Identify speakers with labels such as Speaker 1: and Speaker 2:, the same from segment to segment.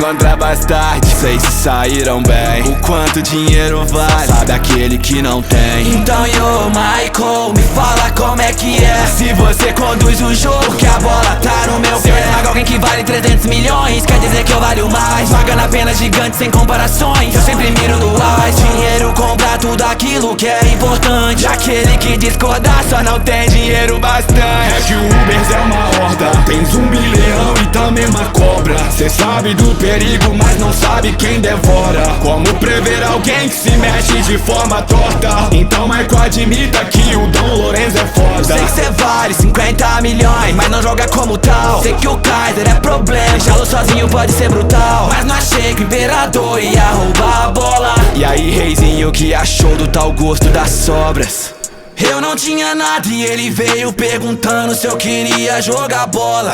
Speaker 1: contra bastarde, sei se saíram bem. O quanto dinheiro vale, sabe aquele que não tem.
Speaker 2: Então yo, Michael, me fala como é que é.
Speaker 1: Se você conduz o jogo,
Speaker 2: Porque a bola tá no meu pé. Paga alguém que vale 300 milhões, quer dizer que eu valho mais. Pagando apenas gigante sem comparações, eu sempre miro no mais. Dinheiro compra tudo aquilo que é importante.
Speaker 1: aquele que discordar só não tem dinheiro bastante.
Speaker 3: É que o Ubers é uma horda, tem zumbi, leão e também uma cobra. Cê sabe do perigo, mas não sabe quem devora. Como prever alguém que se mexe de forma torta? Então Michael admita que o Dom Lorenzo é foda.
Speaker 2: Sei que cê vale 50 milhões, mas não joga como tal. Sei que o Kaiser é problema, deixá-lo sozinho pode ser brutal. Mas não achei que o imperador ia roubar a bola.
Speaker 1: E aí, reizinho, que achou do tal gosto das sobras?
Speaker 2: Eu não tinha nada e ele veio perguntando se eu queria jogar bola.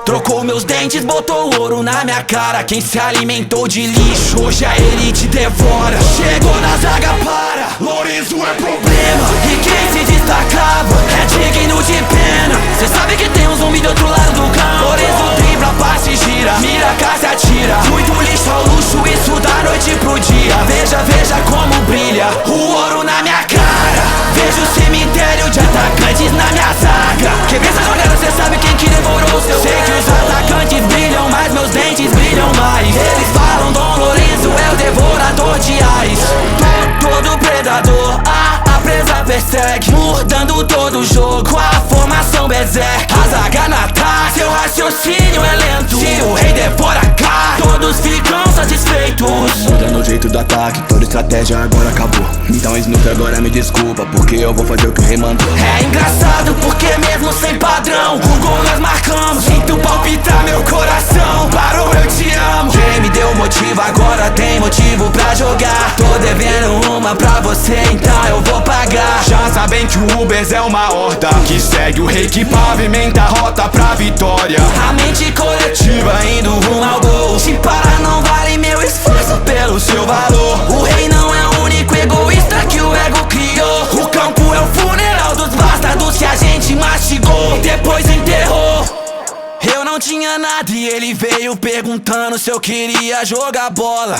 Speaker 2: Trocou meus dentes, botou ouro na minha cara. Quem se alimentou de lixo, hoje a elite devora. Chegou na zaga, para,
Speaker 3: Lorenzo é problema.
Speaker 2: e quem se destacava é digno de pena. Cê sabe que tem um zumbi do outro lado do campo. Lorenzo dribla, passa e gira, mira, casa e atira. Muito lixo ao luxo, isso da noite pro dia. Veja, veja como brilha o ouro na minha cara. Vejo o cemitério de atacantes na minha zaga. Quebrei essa jogada, cê sabe quem que devorou o seu. Sei que os atacantes brilham, mas meus dentes brilham mais. Eles falam Dom Lorenzo é o devorador de ais. Todo predador, a presa persegue, mudando todo o jogo, a formação berserk. A zaga na ataque, seu raciocínio é lento. Se o rei devora cá, todos ficam satisfeitos.
Speaker 1: Mudando o jeito do ataque, toda estratégia agora acabou. Então Snoop agora me desculpa, porque eu vou fazer o que o rei mandou.
Speaker 2: É engraçado porque mesmo sem padrão, o gol nós marcamos. Sinto palpitar meu coração, parou, eu te amo. Quem me deu motivo agora tem motivo pra jogar. Tô devendo uma pra você, então eu vou pagar.
Speaker 3: Já sabem que o Ubers é uma horda que segue o rei, que pavimenta a rota pra vitória.
Speaker 2: A mente coletiva indo rumo ao gol. Se parar não vale meu esforço pelo seu valor. O rei não é o único egoísta que o ego criou. O campo é o funeral dos bastardos que a gente mastigou e depois enterrou. Eu não tinha nada e ele veio perguntando se eu queria jogar bola.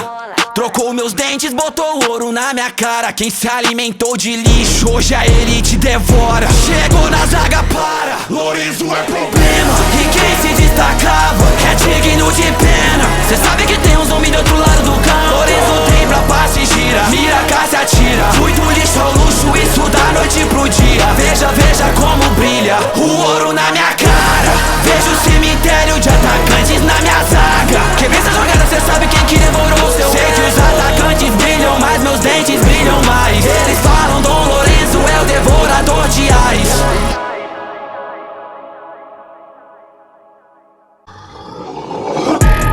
Speaker 2: Trocou meus dentes, botou ouro na minha cara. Quem se alimentou de lixo, hoje a elite devora. Chegou na zaga, para,
Speaker 3: Lorenzo é problema.
Speaker 2: e quem se destacava é digno de pena. Cê sabe que tem um zumbi do outro lado do campo. Lorenzo dribla, passa e gira, mira, casa e atira. Muito lixo ao luxo, isso da noite pro dia. Veja, veja como brilha o ouro na minha cara. Vejo o cemitério de atacantes na minha zaga. Quebrei essa jogada, cê sabe quem que devorou o seu. Sei que os atacantes brilham, mas meus dentes brilham mais. Eles falam Dom Lorenzo é o devorador de ais.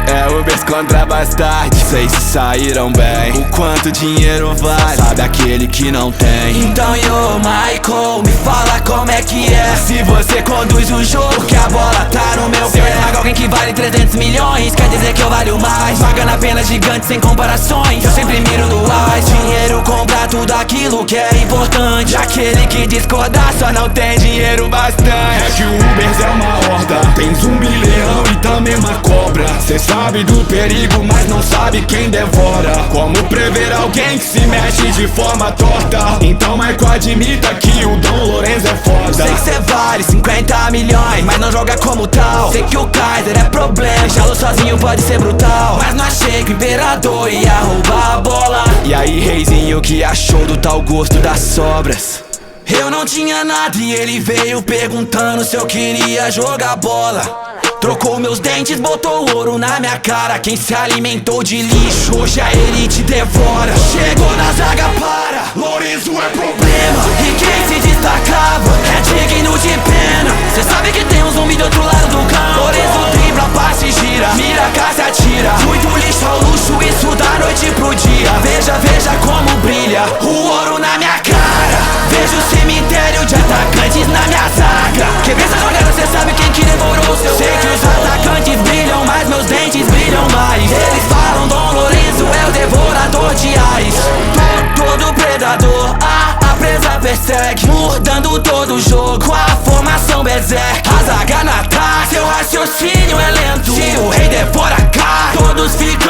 Speaker 1: É Ubers contra bastarde, sei se saíram bem. O quanto dinheiro vale, sabe aquele que não tem.
Speaker 2: Então yo, Michael, me fala como é que é.
Speaker 1: Se você conduz o jogo,
Speaker 2: Porque a bola tá no meu pé. Paga alguém que vale 300 milhões, quer dizer que eu valho mais. Pagando apenas gigante sem comparações, eu sempre miro no mais. Dinheiro compra tudo aquilo que é importante.
Speaker 1: aquele que discordar só não tem dinheiro bastante.
Speaker 3: É que o Ubers é uma horda, tem zumbi, leão e também uma cobra. Cê sabe do perigo, mas não sabe quem devora. Como prever alguém que se mexe de forma torta? Então Michael admita que o Dom Lorenzo é foda.
Speaker 2: Sei que cê vale 50 milhões, mas não joga como tal. Sei que o Kaiser é problema, deixá-lo sozinho pode ser brutal. Mas não achei que o imperador ia roubar a bola.
Speaker 1: E aí, reizinho, que achou do tal gosto das sobras?
Speaker 2: Eu não tinha nada e ele veio perguntando se eu queria jogar bola. Trocou meus dentes, botou ouro na minha cara. Quem se alimentou de lixo, hoje a elite devora. Chegou na zaga, para,
Speaker 3: Lorenzo é problema.
Speaker 2: e quem se destacava é digno de pena. Cê sabe que tem um zumbi do outro lado do campo. Lorenzo dribla, passa e gira, mira, casa e atira. Muito lixo ao luxo, isso da noite pro dia. Veja, veja como brilha o ouro na minha cara. Vejo o cemitério de atacantes na minha zaga. Quebrei essa jogada, cê sabe quem que devorou o seu. Sei que os atacantes brilham, mas meus dentes brilham mais. Eles falam Dom Lorenzo é o devorador de ais. Todo predador, a presa persegue, mudando todo o jogo, a formação berserk. A zaga na ataque, seu raciocínio é lento. Se o rei devora cá, todos ficam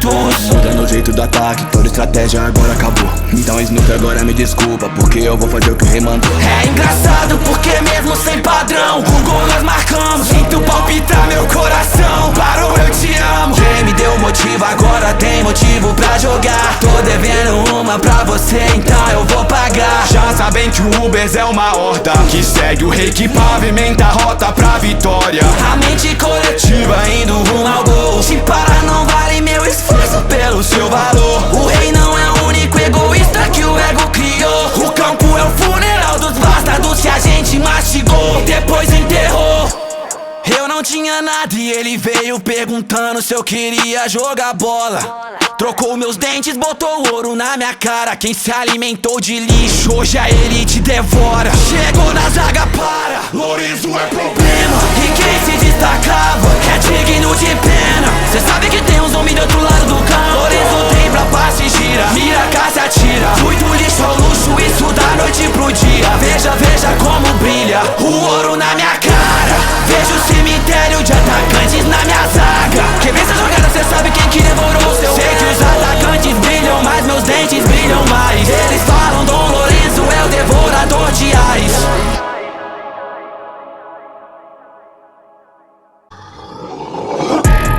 Speaker 2: desfeitos.
Speaker 1: Mudando o jeito do ataque, toda estratégia agora acabou. Então Snoop agora me desculpa, porque eu vou fazer o que o rei mandou.
Speaker 2: É engraçado porque mesmo sem padrão, o gol nós marcamos. Sinto palpitar meu coração, parou, eu te amo. Quem me deu motivo agora tem motivo pra jogar. Tô devendo uma pra você, então eu vou pagar.
Speaker 3: Já sabem que o Ubers é uma horda que segue o rei, que pavimenta a rota pra vitória.
Speaker 2: A mente coletiva indo rumo ao gol. Se parar não vale meu esforço pelo seu valor. O rei não é o único egoísta que o ego criou. O campo é o funeral dos bastardos que a gente mastigou e depois enterrou. Eu não tinha nada e ele veio perguntando se eu queria jogar bola. Trocou meus dentes, botou ouro na minha cara. Quem se alimentou de lixo, hoje a elite devora. Chegou na zaga, para,
Speaker 3: Lorenzo é problema.
Speaker 2: e quem se destacava é digno de pena. Cê sabe que tem um zumbi do outro lado do campo. Lorenzo dribla, passe, gira, mira, caça, atira. Muito lixo ao luxo, isso da noite pro dia. Veja, veja como brilha o ouro na minha cara. Vejo o cemitério de atacantes na minha zaga. Quem vê essa jogada cê sabe quem que devorou o seu. Sei que os atacantes brilham, mas meus dentes brilham mais. Eles falam Dom Lorenzo é o devorador de ais.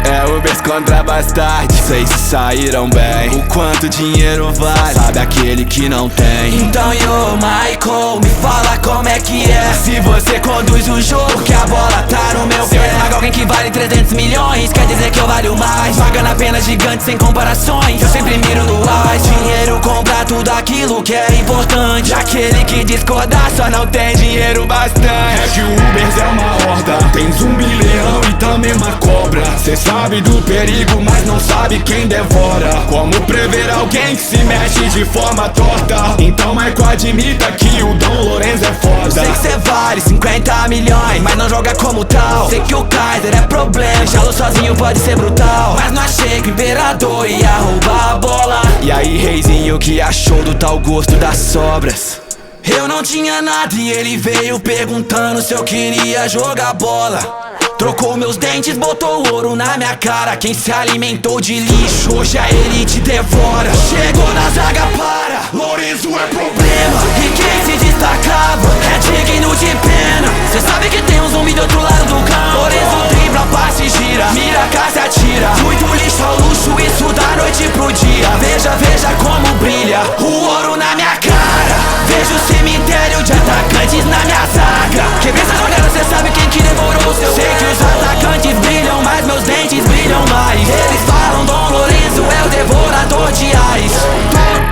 Speaker 1: É Ubers contra Bastard, sei se saíram bem. O quanto dinheiro vale, sabe aquele que não tem.
Speaker 2: Então yo, Michael, me fala como é que é. Se você conduz o jogo, que a bola tá no meu pé. Se eu esmago alguém que vale 300 milhões, quer dizer que eu valho mais. Pagando apenas gigante sem comparações, eu sempre miro no ar. Dinheiro compra tudo aquilo que é importante. Aquele que discordar só não tem dinheiro bastante.
Speaker 3: É que o Ubers é uma horda, tem zumbi, leão e também uma cobra. Cê sabe do perigo, mas não sabe quem devora. Como prever alguém que se mexe de forma torta? Então Michael admita que o Dom Lorenzo é foda.
Speaker 2: Sei que cê vale 50 milhões, mas não joga como tal. Sei que o Kaiser é problema, deixá-lo sozinho pode ser brutal. Mas não achei que o imperador ia roubar a bola.
Speaker 1: E aí, reizinho, que achou do tal gosto das sobras?
Speaker 2: Eu não tinha nada e ele veio perguntando se eu queria jogar bola. Trocou meus dentes, botou ouro na minha cara. Quem se alimentou de lixo, hoje a elite devora. Chegou na zaga, para,
Speaker 3: Lorenzo é problema.
Speaker 2: e quem se destacava é digno de pena. Cê sabe que tem um zumbi do outro lado do campo. Lorenzo dribla, passe, gira, mira, caça, atira. Muito lixo ao luxo, isso da noite pro dia. Veja, veja como brilha o ouro na minha cara. Vejo o cemitério de atacantes na minha zaga. Quem vê essa jogada cê sabe quem que devorou o seu. Sei que os atacantes brilham, mas meus dentes brilham mais. Eles falam Dom Lorenzo é o devorador de ais.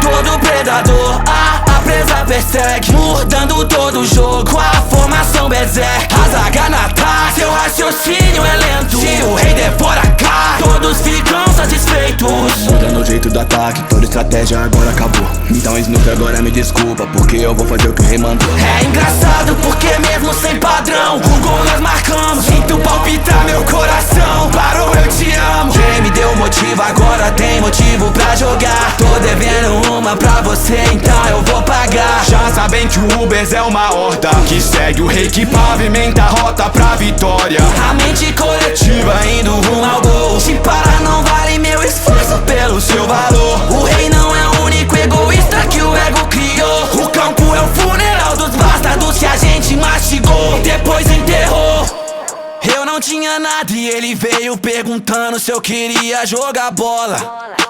Speaker 2: Todo predador, a presa persegue, mudando todo o jogo, a formação berserk. A zaga na ataque, seu raciocínio é lento. Se o rei devora cá, todos ficam satisfeitos.
Speaker 1: Mudando o jeito do ataque, toda estratégia agora acabou. Então Snoop agora me desculpa, porque eu vou fazer o que o rei mandou.
Speaker 2: É engraçado porque mesmo sem padrão, o gol nós marcamos. Sinto palpitar meu coração, parou, eu te amo. Quem me deu motivo agora tem motivo pra jogar. Tô devendo uma pra você, então eu vou pagar.
Speaker 3: Já sabem que o Ubers é uma horda que segue o rei, que pavimenta a rota pra vitória.
Speaker 2: A mente coletiva indo rumo ao gol. Se parar não vale meu esforço pelo seu valor. O rei não é o único egoísta que o ego criou. O campo é o funeral dos bastardos que a gente mastigou e depois enterrou. Eu não tinha nada e ele veio perguntando se eu queria jogar bola.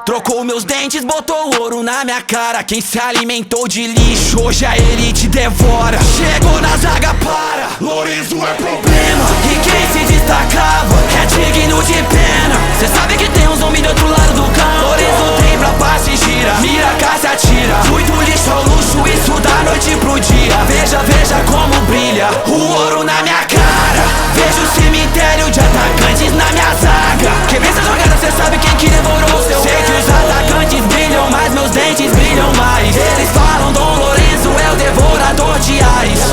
Speaker 2: Trocou meus dentes, botou ouro na minha cara. Quem se alimentou de lixo, hoje a elite devora. Chegou na zaga, para,
Speaker 3: Lorenzo é problema.
Speaker 2: e quem se destacava é digno de pena. Cê sabe que tem um zumbi do outro lado do campo. Lorenzo dribla, passe, gira, mira, caça, atira. Muito lixo ao luxo, isso da noite pro dia. Veja, veja como brilha o ouro na minha cara. Vejo o cemitério de atacantes na minha zaga. Quem vê essa jogada cê sabe quem que devorou o seu. Sei que os atacantes brilham, mas meus dentes brilham mais. Eles falam Dom Lorenzo é o devorador de ais.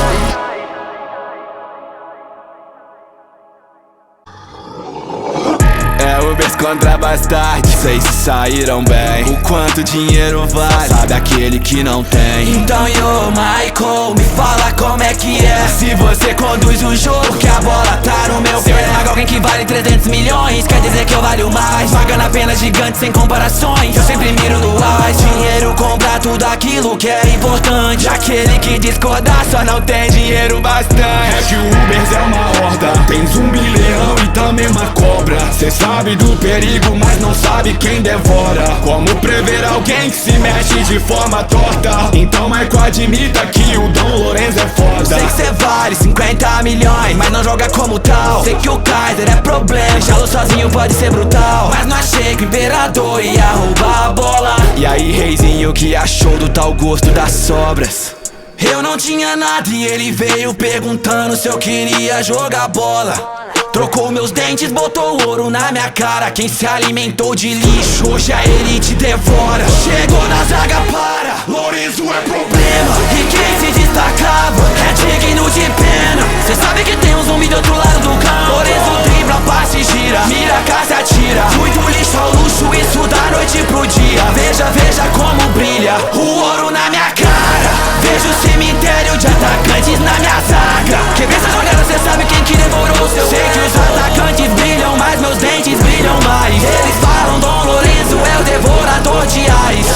Speaker 1: contra bastardes, sei se saíram bem. O quanto dinheiro vale, sabe aquele que não tem.
Speaker 2: Então yo, Michael, me fala como é que é. Se você conduz o jogo, porque a bola tá no meu pé. Se eu esmago alguém que vale 300 milhões, quer dizer que eu valho mais. Pagando apenas gigante sem comparações, eu sempre miro no ar. Dinheiro compra tudo aquilo que é importante. Aquele que discordar só não tem dinheiro bastante.
Speaker 3: É que o Ubers é uma horda, tens um bilhão e também uma cobra. Cê sabe do perigo, mas não sabe quem devora. Como prever alguém que se mexe de forma torta? Então Michael admita que o Dom Lorenzo é foda.
Speaker 2: Sei que cê vale 50 milhões, mas não joga como tal. Sei que o Kaiser é problema, deixá-lo sozinho pode ser brutal. Mas não achei que o imperador ia roubar a bola.
Speaker 1: E aí, reizinho, que achou do tal gosto das sobras?
Speaker 2: Eu não tinha nada e ele veio perguntando se eu queria jogar bola. Trocou meus dentes, botou ouro na minha cara. Quem se alimentou de lixo, hoje a elite devora. Chegou na zaga, para,
Speaker 3: Lorenzo é problema.
Speaker 2: e quem se destacava é digno de pena. Cê sabe que tem um zumbi do outro lado do campo. Lorenzo dribla, passa e gira, mira, caça, atira. Muito lixo ao luxo, isso da noite pro dia. Veja, veja como brilha o ouro na minha cara. Vejo o cemitério de atacantes na minha zaga. Quem vê essa jogada, cê sabe quem que devorou o seu. Sei que os atacantes brilham, mas meus dentes brilham mais. Eles falam Dom Lorenzo é o devorador de ais.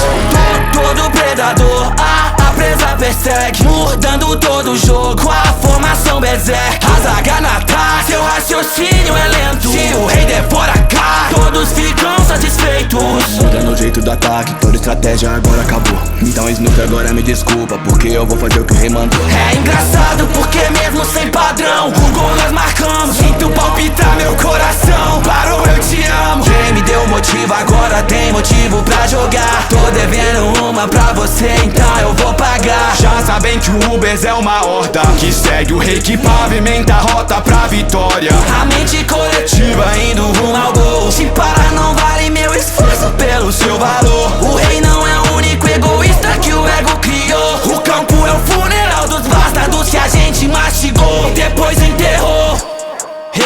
Speaker 2: Todo predador, a presa persegue, mudando todo o jogo com a formação berserk. A zaga na ataque, seu raciocínio é lento. Se o rei devora cá, todos ficam satisfeitos.
Speaker 1: Mudando o jeito do ataque, toda estratégia agora acabou. Então Snoop agora me desculpa, porque eu vou fazer o que o rei mandou.
Speaker 2: É engraçado porque mesmo sem padrão, o gol nós marcamos. Sinto palpitar meu coração, parou, eu te amo. Quem me deu motivo agora tem motivo pra jogar. Tô devendo uma pra você, então eu vou pagar.
Speaker 3: Já sabem que o Ubers é uma horda que segue o rei, que pavimenta a rota pra vitória.
Speaker 2: A mente coletiva indo rumo ao gol. Se parar não vale meu esforço pelo seu valor. O rei não é o único egoísta que o ego criou. O campo é o funeral dos bastardos que a gente mastigou, depois enterrou.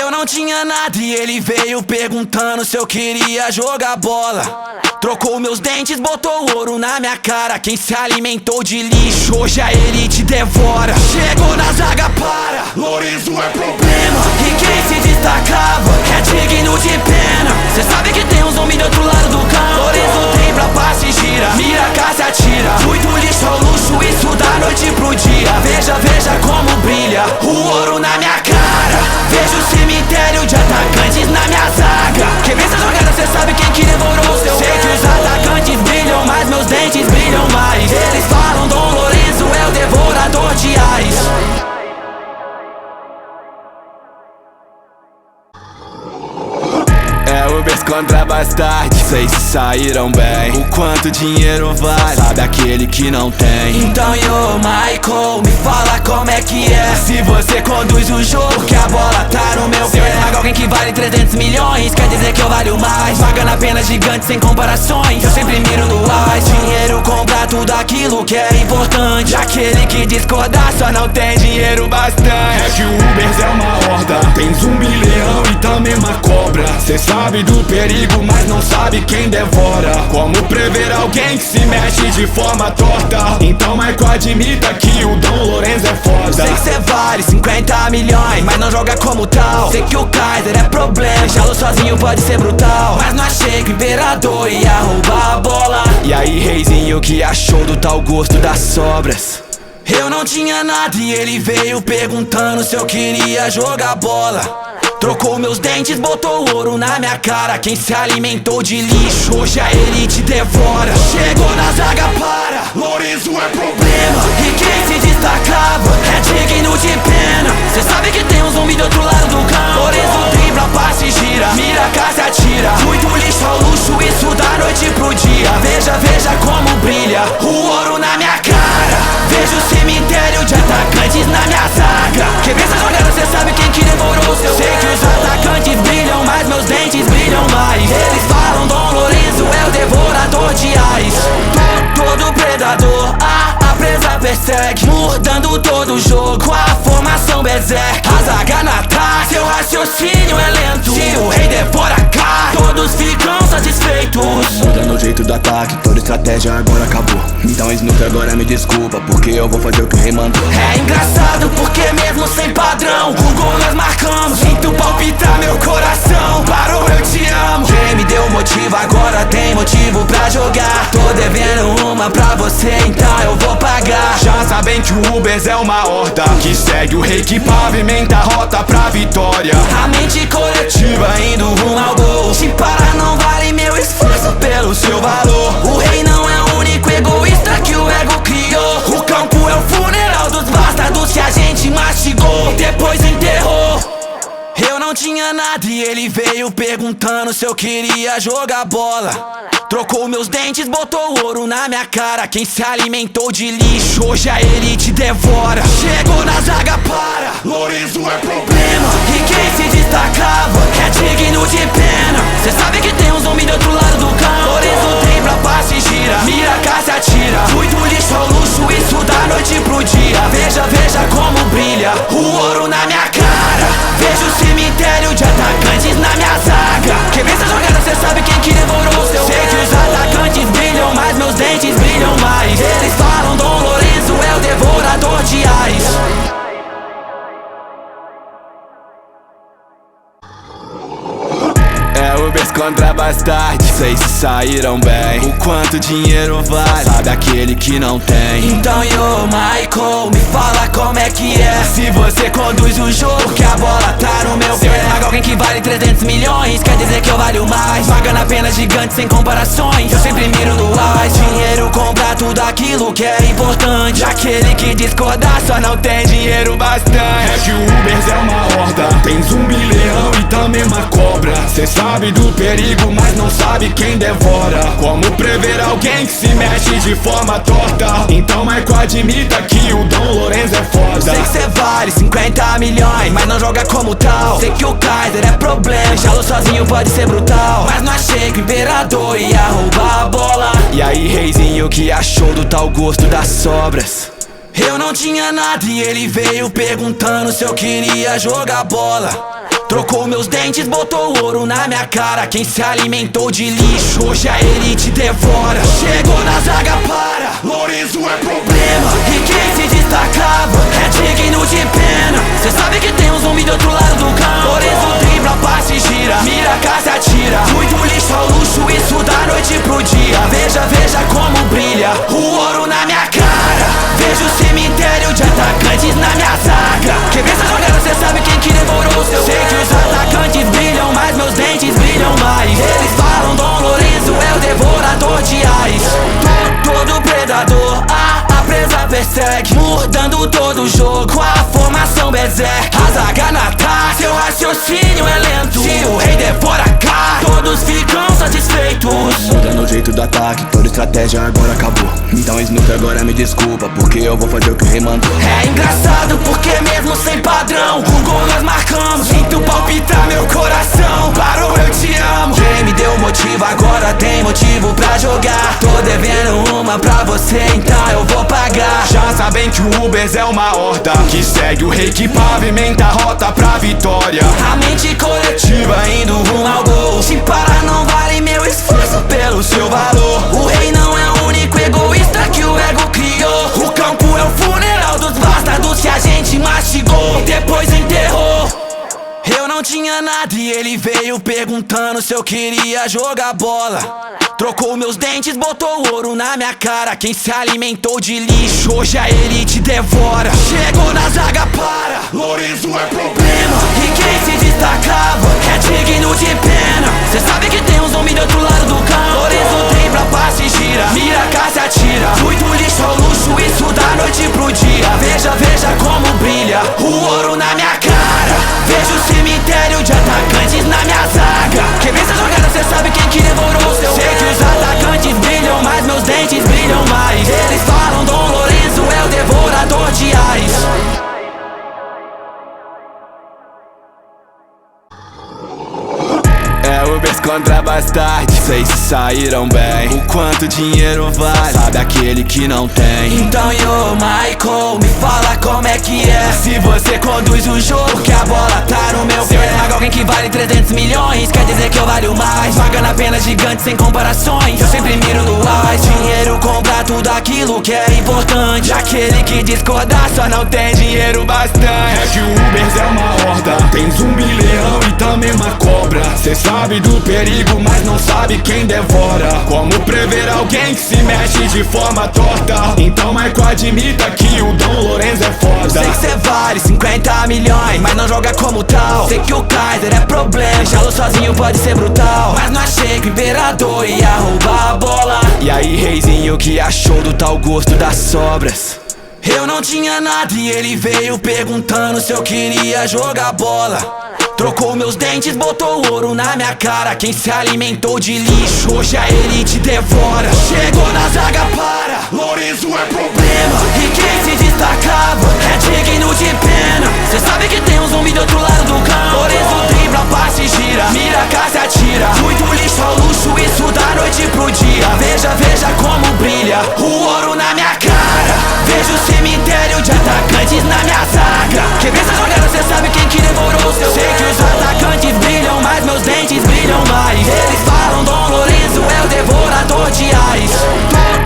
Speaker 2: Eu não tinha nada e ele veio perguntando se eu queria jogar bola. Trocou meus dentes, botou ouro na minha cara. Quem se alimentou de lixo, hoje a elite devora. Chegou na zaga, para,
Speaker 3: Lorenzo é problema.
Speaker 2: e quem se destacava é digno de pena. Cê sabe que tem um zumbi do outro lado do campo. Lorenzo dribla, passa e gira, mira, caça, atira. Muito lixo ao luxo, isso da noite pro dia. Veja, veja como brilha o ouro na minha cara. Vejo o cemitério de atacantes na minha zaga. Quem vê essa jogada, cê sabe quem que devorou o seu. Sei que os atacantes brilham, mas meus dentes brilham mais. Eles falam Dom Lorenzo é o devorador de ais.
Speaker 1: É Ubers contra bastardes, sei se saíram bem. O quanto dinheiro vale, sabe aquele que não tem.
Speaker 2: Então yo, Michael, me fala como é que é. Se você conduz o jogo, porque a bola tá no meu pé. Se eu esmago alguém que vale 300 milhões, quer dizer que eu valho mais. Pagando apenas gigante sem comparações, eu sempre miro no ar. Dinheiro compra tudo aquilo que é importante. Aquele que discordar só não tem dinheiro bastante.
Speaker 3: É que o Ubers é uma horda, tens um bilhão e também uma cobra. Cê sabe do perigo, mas não sabe quem devora. Como prever alguém que se mexe de forma torta? Então Michael admita que o Dom Lorenzo é foda.
Speaker 2: Sei que cê vale 50 milhões, mas não joga como tal. Sei que o Kaiser é problema, deixá-lo sozinho pode ser brutal. Mas não achei que o imperador ia roubar a bola.
Speaker 1: E aí, reizinho, que achou do tal gosto das sobras?
Speaker 2: Eu não tinha nada e ele veio perguntando se eu queria jogar bola. Trocou meus dentes, botou ouro na minha cara. Quem se alimentou de lixo, hoje a elite devora. Chegou na zaga, para,
Speaker 3: Lorenzo é problema.
Speaker 2: e quem se destacava é digno de pena. Cê sabe que tem um zumbi do outro lado do campo. Lorenzo dribla, passa e gira, mira, caça, atira. Muito lixo ao luxo, isso da noite pro dia. Veja, veja como brilha o ouro na minha cara. Vejo o cemitério de atacantes na minha zaga. Quem vê essa jogada, cê sabe quem que devorou o seu. Sei que os atacantes brilham, mas meus dentes brilham mais. Eles falam Dom Lorenzo é o devorador de ais. Todo predador, a presa persegue, mudando todo o jogo com a formação berserk. A zaga na ataque, seu raciocínio é lento. Se o rei devora cá, todos ficam
Speaker 1: do ataque, toda estratégia agora acabou. Então Snoop agora me desculpa, porque eu vou fazer o que o rei mandou.
Speaker 2: É engraçado porque mesmo sem padrão, o gol nós marcamos. Sinto palpitar meu coração, parou, eu te amo. Quem me deu motivo agora tem motivo pra jogar. Tô devendo uma pra você, então eu vou pagar.
Speaker 3: Já sabem que o Ubers é uma horda que segue o rei, que pavimenta a rota pra vitória.
Speaker 2: A mente coletiva indo rumo ao gol. Se parar não vale meu esforço pelo seu valor. O rei não é o único egoísta que o ego criou. O campo é o funeral dos bastardos que a gente mastigou, depois enterrou. Eu não tinha nada e ele veio perguntando se eu queria jogar bola. Trocou meus dentes, botou ouro na minha cara. Quem se alimentou de lixo, hoje a elite devora. Chegou na zaga, para,
Speaker 3: Lorenzo é problema.
Speaker 2: e quem se destacava é digno de pena. Cê sabe que tem um zumbi do outro lado do campo. Lorenzo dribla, passa e gira, mira, caça, atira. Fui do lixo ao luxo, isso da noite pro dia. Veja, veja como brilha o ouro na minha cara. Vejo o cemitério de atacantes na minha zaga. Quem vê essa jogada cê sabe quem que devorou o seu. Sei que os atacantes brilham, mas meus dentes brilham mais. Eles falam Dom Lorenzo é o devorador de ais.
Speaker 1: É Ubers contra Bastard, vocês se saíram bem. O quanto dinheiro vale, sabe aquele que não tem.
Speaker 2: Então yo, Michael, me fala como é que é. Se você conduz o jogo, que a bola tá no meu pé. Paga alguém que vale 300 milhões, quer dizer que eu valho mais. Pagando apenas gigante sem comparações, eu sempre miro no AIS. Dinheiro compra tudo aquilo que é importante. Aquele que discordar só não tem dinheiro bastante.
Speaker 3: É que o Ubers é uma horda, tem zumbi, leão e também uma cobra. Cê sabe do perigo, mas não sabe quem devora. Como prever alguém que se mexe de forma torta? Então Michael admita que o Dom Lorenzo é foda.
Speaker 2: Sei que cê vale 50 milhões, mas não joga como tal. Sei que o Kaiser é problema, deixá-lo sozinho pode ser brutal. Mas não achei que o imperador ia roubar a bola.
Speaker 1: E aí, reizinho, o que achou do tal gosto das sobras?
Speaker 2: Eu não tinha nada e ele veio perguntando se eu queria jogar bola. Trocou meus dentes, botou ouro na minha cara. Quem se alimentou de lixo, hoje a elite devora. Chegou na zaga, para,
Speaker 3: Lorenzo é problema.
Speaker 2: e quem se destacava é digno de pena. Cê sabe que tem um zumbi do outro lado do campo. Lorenzo dribla, passa e gira, mira, caça, atira. Fui do lixo ao luxo, isso da noite pro dia. Veja, veja como brilha o ouro na minha cara. Vejo o cemitério de atacantes na minha zaga. Quem vê essa jogada cê sabe quem que devorou o seu. Sei que os atacantes brilham, mas meus dentes brilham mais. Eles falam Dom Lorenzo é o devorador de ais. Todo predador, a presa persegue, mudando todo o jogo, a formação berserk. A zaga na ataque, seu raciocínio é lento. Se o rei devora cá, todos ficam satisfeitos.
Speaker 1: Mudando o jeito do ataque, toda estratégia agora acabou. Então Snoop agora me desculpa, porque eu vou fazer o que o rei mandou.
Speaker 2: É engraçado porque mesmo sem padrão, o gol nós marcamos. Sinto palpitar meu coração, parou, eu te amo. Quem me deu motivo agora tem motivo pra jogar. Tô devendo uma pra você, então eu vou pagar.
Speaker 3: Já sabem que o Ubers é uma horda que segue o rei, que pavimenta a rota pra vitória.
Speaker 2: A mente coletiva indo rumo ao gol. Se parar não vale meu esforço pelo seu valor. O rei não é o único egoísta que o ego criou. O campo é o funeral dos bastardos que a gente mastigou, depois enterrou. Eu não tinha nada e ele veio perguntando se eu queria jogar bola. Trocou meus dentes, botou ouro na minha cara. Quem se alimentou de lixo, hoje a elite devora. Chegou na zaga, para,
Speaker 3: Lorenzo é problema.
Speaker 2: e quem se destacava é digno de pena. Cê sabe que tem um zumbi do outro lado do campo. Lorenzo dribla, passa e gira, mira, caça, atira. Fui do lixo ao luxo, isso da noite pro dia. Veja, veja como brilha o ouro na minha cara. Vejo o cemitério de atacantes na minha zaga. Quem vê essa jogada cê sabe quem que devorou o seu. Sei que os atacantes brilham, mas meus dentes brilham mais. Eles falam Dom Lorenzo é o devorador de ais.
Speaker 1: É Ubers contra Bastard, vocês se saíram bem. O quanto dinheiro vale, sabe aquele que não tem.
Speaker 2: Então yo, Michael, me fala como é que é. Se você conduz o jogo, que a bola tá no meu pé. Paga alguém que vale 300 milhões, quer dizer que eu valho mais. Pagando apenas pena gigante sem comparações. Eu sempre miro no AIS. Dinheiro compra tudo aquilo que é importante. Aquele que discordar só não tem dinheiro bastante.
Speaker 3: É que o Ubers é uma horda, tem zumbi, leão e também uma cobra. Cê sabe do perigo, mas não sabe quem devora. Como prever alguém que se mexe de forma torta? Então Michael admita que o Dom Lorenzo é foda.
Speaker 2: Sei que cê vale 50 milhões, mas não joga como tal. Sei que o Kaiser é problema, deixá-lo sozinho pode ser brutal. Mas não achei que o imperador ia roubar a bola.
Speaker 1: E aí, reizinho, que achou do tal gosto das sobras?
Speaker 2: Eu não tinha nada e ele veio perguntando se eu queria jogar bola. Trocou meus dentes, botou ouro na minha cara. Quem se alimentou de lixo, hoje a elite devora. Chegou na zaga, para,
Speaker 3: Lorenzo é problema.
Speaker 2: e quem se destacava é digno de pena. Cê sabe que tem um zumbi do outro lado do campo. Lorenzo dribla, passa e gira, mira, cá se atira. Muito lixo ao luxo, isso da noite pro dia. Veja, veja como brilha o ouro na minha cara. Vejo o cemitério de atacantes na minha zaga. Quem vê essa jogada, cê sabe quem que devorou o seu. Sei que os atacantes brilham, mas meus dentes brilham mais. Eles falam Dom Lorenzo é o devorador de ais.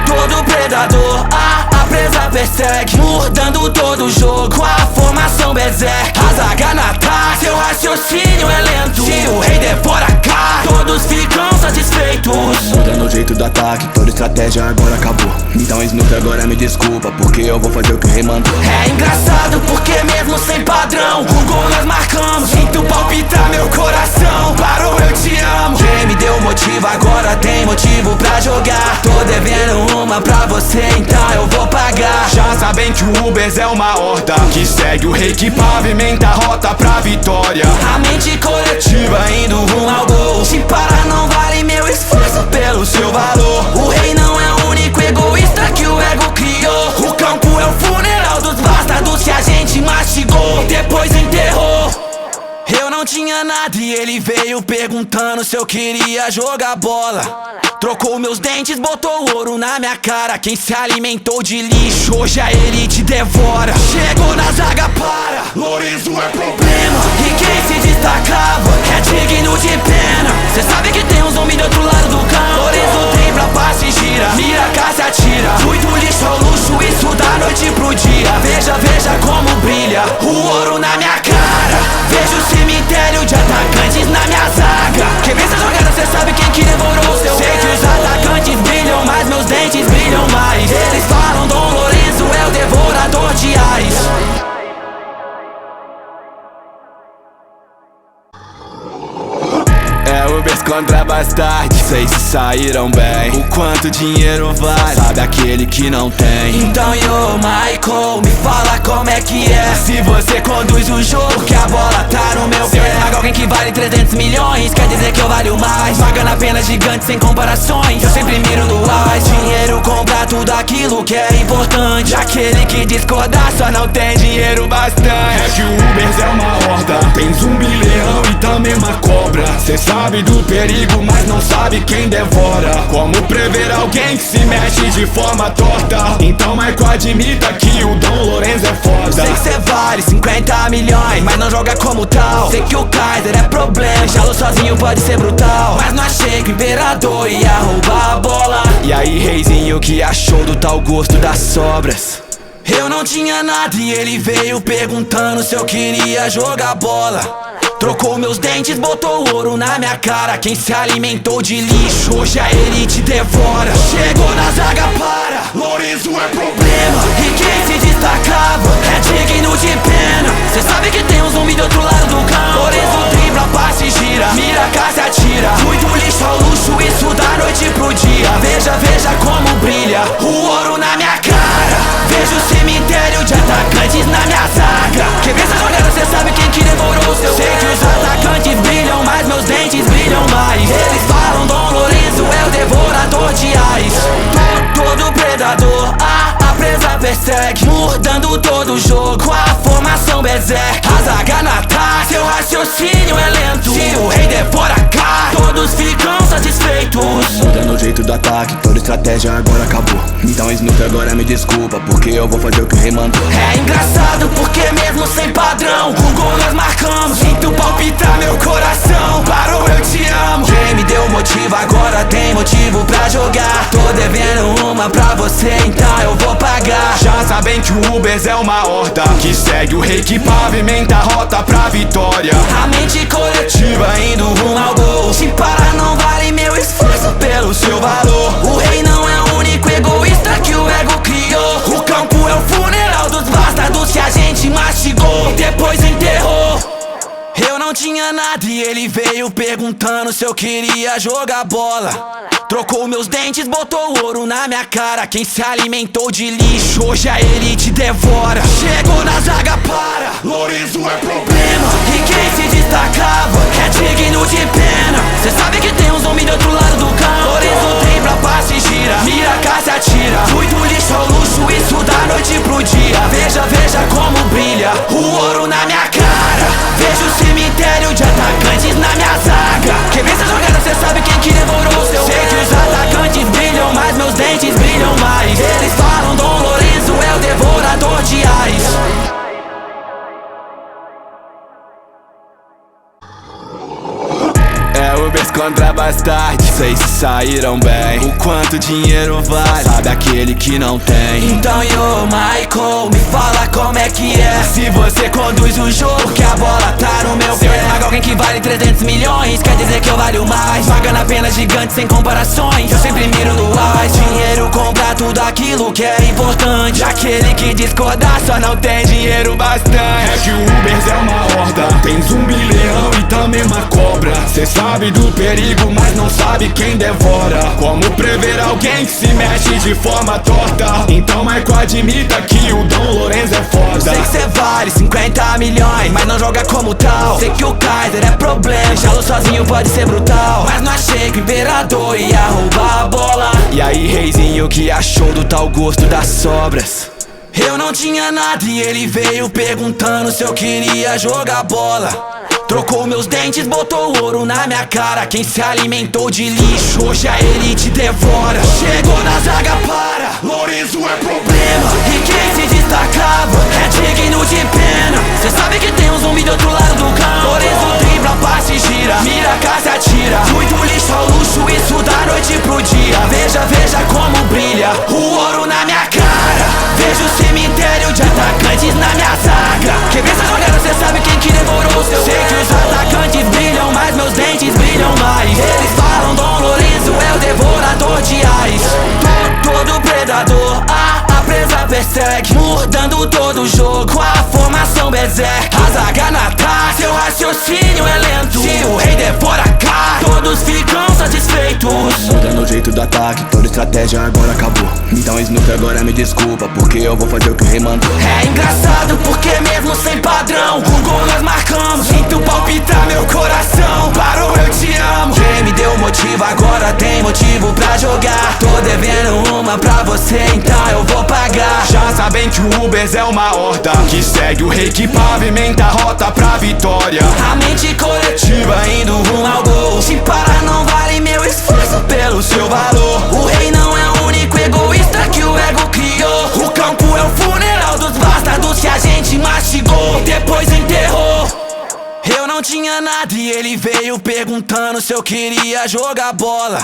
Speaker 2: Todo predador, a presa persegue, mudando todo o jogo, a formação berserk. A zaga na ataque, seu raciocínio é lento. Se o rei devora cá, todos ficam satisfeitos.
Speaker 1: Mudando o jeito do ataque, toda estratégia agora acabou. Então Snoop agora me desculpa, porque eu vou fazer o que o rei mandou.
Speaker 2: É engraçado porque mesmo sem padrão, o gol nós marcamos. Sinto palpitar meu coração, parou, eu te amo. Quem me deu motivo agora tem motivo pra jogar. Tô devendo uma pra você, então eu vou pagar.
Speaker 3: Já sabem que o Ubers é uma horda que segue o rei, que pavimenta a rota pra vitória.
Speaker 2: A mente coletiva indo rumo ao gol. Se parar não vale meu esforço pelo seu valor. O rei não é o único egoísta que o ego criou. O campo é o funeral dos bastardos que a gente mastigou, depois enterrou. Eu não tinha nada e ele veio perguntando se eu queria jogar bola. Trocou meus dentes, botou ouro na minha cara. Quem se alimentou de lixo, hoje a elite devora. Chegou na zaga, para,
Speaker 3: Lorenzo é problema.
Speaker 2: e quem se destacava é digno de pena. Cê sabe que tem um zumbi do outro lado do campo. Lorenzo dribla, passa e gira, mira, cá se atira. Muito lixo ao luxo, isso da noite pro dia. Veja, veja como brilha o ouro na minha cara. Vejo o cemitério de atacantes na minha zaga. Quem vê essa jogada, cê sabe quem que devorou o seu. Sei que os atacantes brilham, mas meus dentes brilham mais. Eles falam Dom Lorenzo é o devorador de ais.
Speaker 1: É Ubers contra bastarde, sei se saíram bem. O quanto dinheiro vale, sabe aquele que não tem.
Speaker 2: Então yo, Michael, me fala como é que é. Se você conduz o jogo, que a bola tá no meu pé. Paga alguém que vale 300 milhões, quer dizer que eu valho mais. Pagando apenas gigante sem comparações. Eu sempre miro no AIS. Dinheiro compra tudo aquilo que é importante. Aquele que discordar só não tem dinheiro bastante.
Speaker 3: É que o Ubers é uma horda, tem zumbi, leão e também uma cobra. Cê sabe do perigo, mas não sabe quem devora. Como prever alguém que se mexe de forma torta? Então Michael admita que o Dom Lorenzo é foda.
Speaker 2: Sei que cê vale 50 milhões, mas não joga como tal. Sei que o Kaiser é problema, deixá-lo sozinho pode ser brutal. Mas não achei que o imperador ia roubar a bola.
Speaker 1: E aí, reizinho, que achou do tal gosto das sobras?
Speaker 2: Eu não tinha nada e ele veio perguntando se eu queria jogar bola. Trocou meus dentes, botou ouro na minha cara. Quem se alimentou de lixo, hoje a elite devora. Chegou na zaga, para,
Speaker 3: Lorenzo é problema.
Speaker 2: e quem se destacava é digno de pena. Cê sabe que tem um zumbi do outro lado do campo. Lorenzo dribla, passa e gira, mira, cá se atira. Muito lixo ao luxo, isso da noite pro dia. Veja, veja como brilha o ouro na minha cara. Vejo o cemitério de atacantes na minha zaga. Quem vê essa jogada, cê sabe quem que devorou o seu. Sei que os atacantes brilham, mas meus dentes brilham mais. Eles falam Dom Lorenzo é o devorador de ais. Todo predador, a presa persegue, mudando todo o jogo, a formação berserk. A zaga na ataque, seu raciocínio é lento. Se o rei devora cá, todos ficam satisfeitos.
Speaker 1: Mudando o jeito do ataque, toda estratégia agora acabou. Então Snoop agora me desculpa, porque eu vou fazer o que o rei mandou.
Speaker 2: É engraçado porque mesmo sem padrão, o gol nós marcamos. Sinto palpitar meu coração, parou, eu te amo. Quem me deu motivo agora uma pra você, então eu vou pagar.
Speaker 3: Já sabem que o Ubers é uma horda que segue o rei, que pavimenta a rota pra vitória.
Speaker 2: A mente coletiva indo rumo ao gol. Se parar não vale meu esforço pelo seu valor. O rei não é o único egoísta que o ego criou. O campo é o funeral dos bastardos que a gente mastigou e depois enterrou. Eu não tinha nada e ele veio perguntando se eu queria jogar bola. Trocou meus dentes, botou ouro na minha cara. Quem se alimentou de lixo, hoje a elite devora. Chegou na zaga, para,
Speaker 3: Lorenzo é problema.
Speaker 2: e quem se destacava é digno de pena. Cê sabe que tem um zumbi do outro lado do campo. Lorenzo dribla, passa e gira, mira, caça e atira. Fui do lixo ao luxo, isso da noite pro dia. Veja, veja como brilha o ouro na minha cara. Vejo o cemitério de atacantes na minha zaga. Quem vê essa jogada cê sabe quem que devorou seu. Sei que os atacantes brilham, mas meus dentes brilham mais. Eles falam Dom Lorenzo é o devorador de ais.
Speaker 1: É Ubers contra bastardos, sei se saíram bem. O quanto dinheiro vale, sabe aquele que não tem.
Speaker 2: Então yo, Michael, me fala como é que é.
Speaker 1: Se você conduz o jogo,
Speaker 2: Que a bola tá no meu
Speaker 1: Se eu
Speaker 2: pé.
Speaker 1: esmago
Speaker 2: Alguém que vale 300 milhões, quer dizer que eu valho mais. Pagando apenas gigantes sem comparações, eu sempre miro no AIS. Dinheiro compra tudo aquilo que é importante. Aquele que discordar só não tem dinheiro bastante.
Speaker 3: É que o Ubers é uma horda, tem zumbi, leão e também uma cobra. Cê sabe do perigo, mas não sabe quem devora. Como prever alguém que se mexe de forma torta? Então Michael admita que o Dom Lorenzo é foda.
Speaker 2: Sei que cê vale 50 milhões, mas não joga como tal. Sei que o Kaiser é problema, deixá-lo sozinho pode ser brutal. Mas não achei que o imperador ia roubar a bola.
Speaker 1: E aí, reizinho, que achou do tal gosto das sobras?
Speaker 2: Eu não tinha nada e ele veio perguntando se eu queria jogar bola. Trocou meus dentes, botou ouro na minha cara. Quem se alimentou de lixo, hoje a elite devora. Chegou na zaga, para,
Speaker 3: Lorenzo é problema.
Speaker 2: e quem se destacava é digno de pena. Cê sabe que tem um zumbi do outro lado do campo. Lorenzo dribla, passa e gira, mira, caça e atira. Fui do lixo ao luxo, isso da noite pro dia. Veja, veja como brilha o ouro na minha cara. Vejo o cemitério de atacantes na minha zaga. Quem vê essa jogada cê sabe quem que devorou seu. Sei que os atacantes brilham, mas meus dentes brilham mais. Eles falam Dom Lorenzo é o devorador de ais. Todo predador, a presa persegue, mudando todo o jogo, a formação berserk. A zaga na ataque, seu raciocínio é lento. Se o rei devora a carne, todos ficam satisfeitos.
Speaker 1: Mudando o jeito do ataque, toda estratégia agora acabou. Então Snoop agora me desculpa, porque eu vou fazer o que o rei mandou.
Speaker 2: É engraçado porque mesmo sem padrão, o gol nós marcamos. Sinto palpitar meu coração, parou, eu te amo. Quem me deu motivo agora tem motivo pra jogar. Tô devendo uma pra você, então eu vou pagar.
Speaker 3: Já sabem que o Ubers é uma horda que segue o rei, que pavimenta a rota pra vitória.
Speaker 2: A mente coletiva indo rumo ao gol. Se parar não vale meu esforço pelo seu valor. O rei não é o único egoísta que o ego criou. O campo é o funeral dos bastardos que a gente mastigou e depois enterrou. Eu não tinha nada e ele veio perguntando se eu queria jogar bola.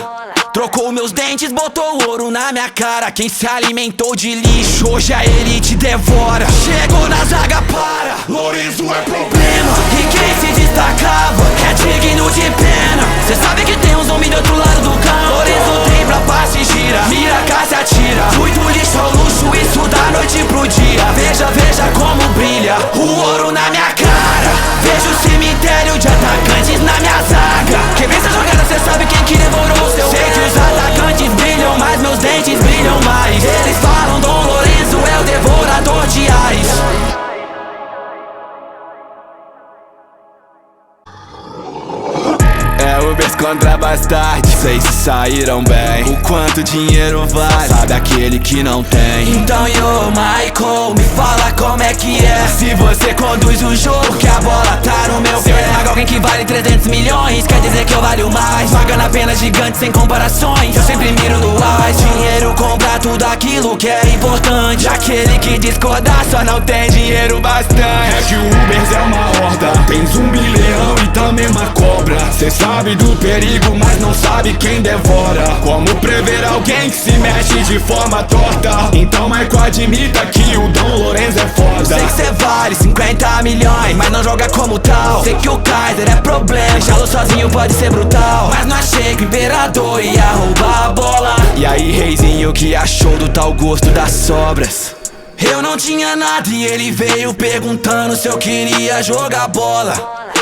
Speaker 2: Trocou meus dentes, botou ouro na minha cara. Quem se alimentou de lixo, hoje a elite devora. Chegou na zaga, para,
Speaker 3: Lorenzo é problema.
Speaker 2: e quem se destacava é digno de pena. Cê sabe que tem um zumbi do outro lado do campo. Lorenzo dribla, passa e gira, mira, caça e atira. Fui do lixo ao luxo, isso da noite pro dia. Veja, veja como brilha o ouro na minha cara. Vejo o cemitério de atacantes na minha zaga. Quem vê essa jogada cê sabe quem que devorou seu. Sei que os atacantes brilham, mas meus dentes brilham mais. Eles falam Dom Lorenzo é o devorador de ais.
Speaker 1: É Ubers contra bastardos, sei se saíram bem. O quanto dinheiro vale, sabe aquele que não tem.
Speaker 2: Então yo, Michael, me fala como é que é.
Speaker 1: Se você conduz o jogo,
Speaker 2: Que a bola tá no meu
Speaker 1: Se eu
Speaker 2: pé.
Speaker 1: esmago
Speaker 2: Alguém que vale 300 milhões, quer dizer que eu valho mais. Pagando apenas gigantes sem comparações, eu sempre miro no AIS. Dinheiro compra tudo aquilo que é importante. Aquele que discordar só não tem dinheiro bastante.
Speaker 3: É que o Ubers é uma horda, tem zumbi, leão e também uma cobra. Cê sabe do perigo, mas não sabe quem devora. Como prever alguém que se mexe de forma torta? Então Michael admita que o Dom Lorenzo é foda.
Speaker 2: Sei que cê vale 50 milhões, mas não joga como tal. Sei que o Kaiser é problema, deixá-lo sozinho pode ser brutal. Mas não achei que o imperador ia roubar a bola.
Speaker 1: E aí, reizinho, que achou do tal gosto das sobras?
Speaker 2: Eu não tinha nada e ele veio perguntando se eu queria jogar bola.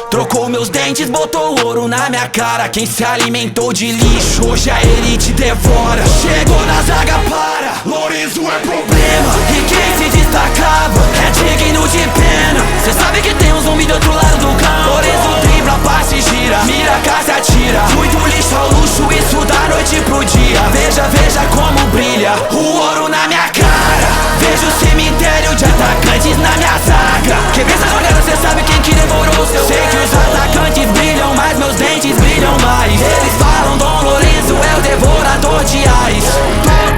Speaker 2: Trocou meus dentes, botou ouro na minha cara. Quem se alimentou de lixo, hoje a elite devora. Chegou na zaga, para,
Speaker 3: Lorenzo é problema.
Speaker 2: e quem se destacava é digno de pena. Cê sabe que tem um zumbi do outro lado do campo. Lorenzo dribla, passa e gira, mira, casa, atira. Muito lixo ao luxo, isso da noite pro dia. Veja, veja como brilha o ouro na minha cara. Vejo o cemitério de atacantes na minha zaga. Quebrei essa jogada, cê sabe quem que devorou o seu. Sei que os atacantes brilham, mas meus dentes brilham mais. Eles falam Dom Lorenzo é o devorador de ais.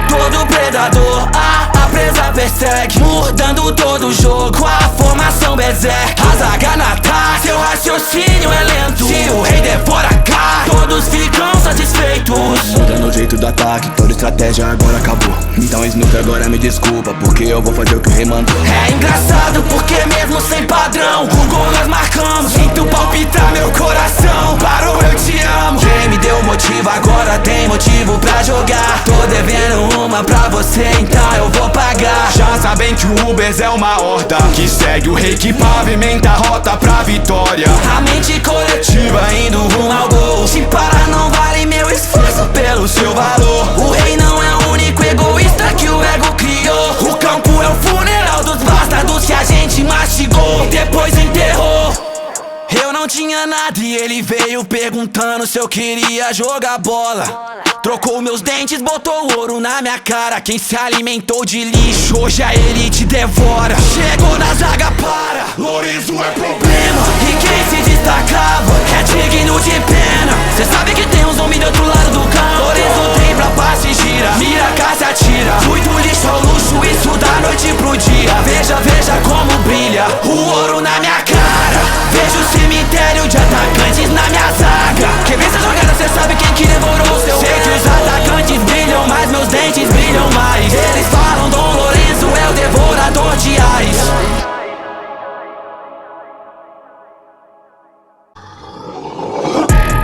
Speaker 2: Todo predador, a presa persegue, mudando todo o jogo, a formação berserk. A zaga na ataque, seu raciocínio é lento. Se o rei devora cá, todos ficam satisfeitos.
Speaker 1: Mudando o jeito do ataque, toda estratégia agora acabou. Então Snoop agora me desculpa, porque eu vou fazer o que o rei mandou.
Speaker 2: É engraçado porque mesmo sem padrão, o gol nós marcamos. Sinto palpitar meu coração, parou, eu te amo. Quem me deu motivo agora tem motivo pra jogar. Tô devendo uma pra você, então eu vou pagar.
Speaker 3: Já sabem que o Ubers é uma horda que segue o rei, que pavimenta a rota pra vitória.
Speaker 2: A mente coletiva indo rumo ao gol. Se parar não vale meu esforço pelo seu valor. O rei não é o único egoísta que o ego criou. O campo é o funeral dos bastardos que a gente mastigou, depois enterrou. Eu não tinha nada e ele veio perguntando se eu queria jogar bola. Trocou meus dentes, botou ouro na minha cara. Quem se alimentou de lixo, hoje a elite devora. Chegou na zaga, para,
Speaker 3: Lorenzo é problema.
Speaker 2: e quem se destacava é digno de pena. Cê sabe que tem um zumbi do outro lado do campo. Lorenzo dribla, passa e gira, mira, casa, atira. Muito lixo ao luxo, isso da noite pro dia. Veja, veja como brilha o ouro na minha cara. Vejo o cemitério de atacantes na minha zaga. Quebrei essa jogada, cê sabe quem que devorou o seu. Sei que os atacantes brilham, mas meus dentes brilham mais. Eles falam Dom Lorenzo é o devorador de ais.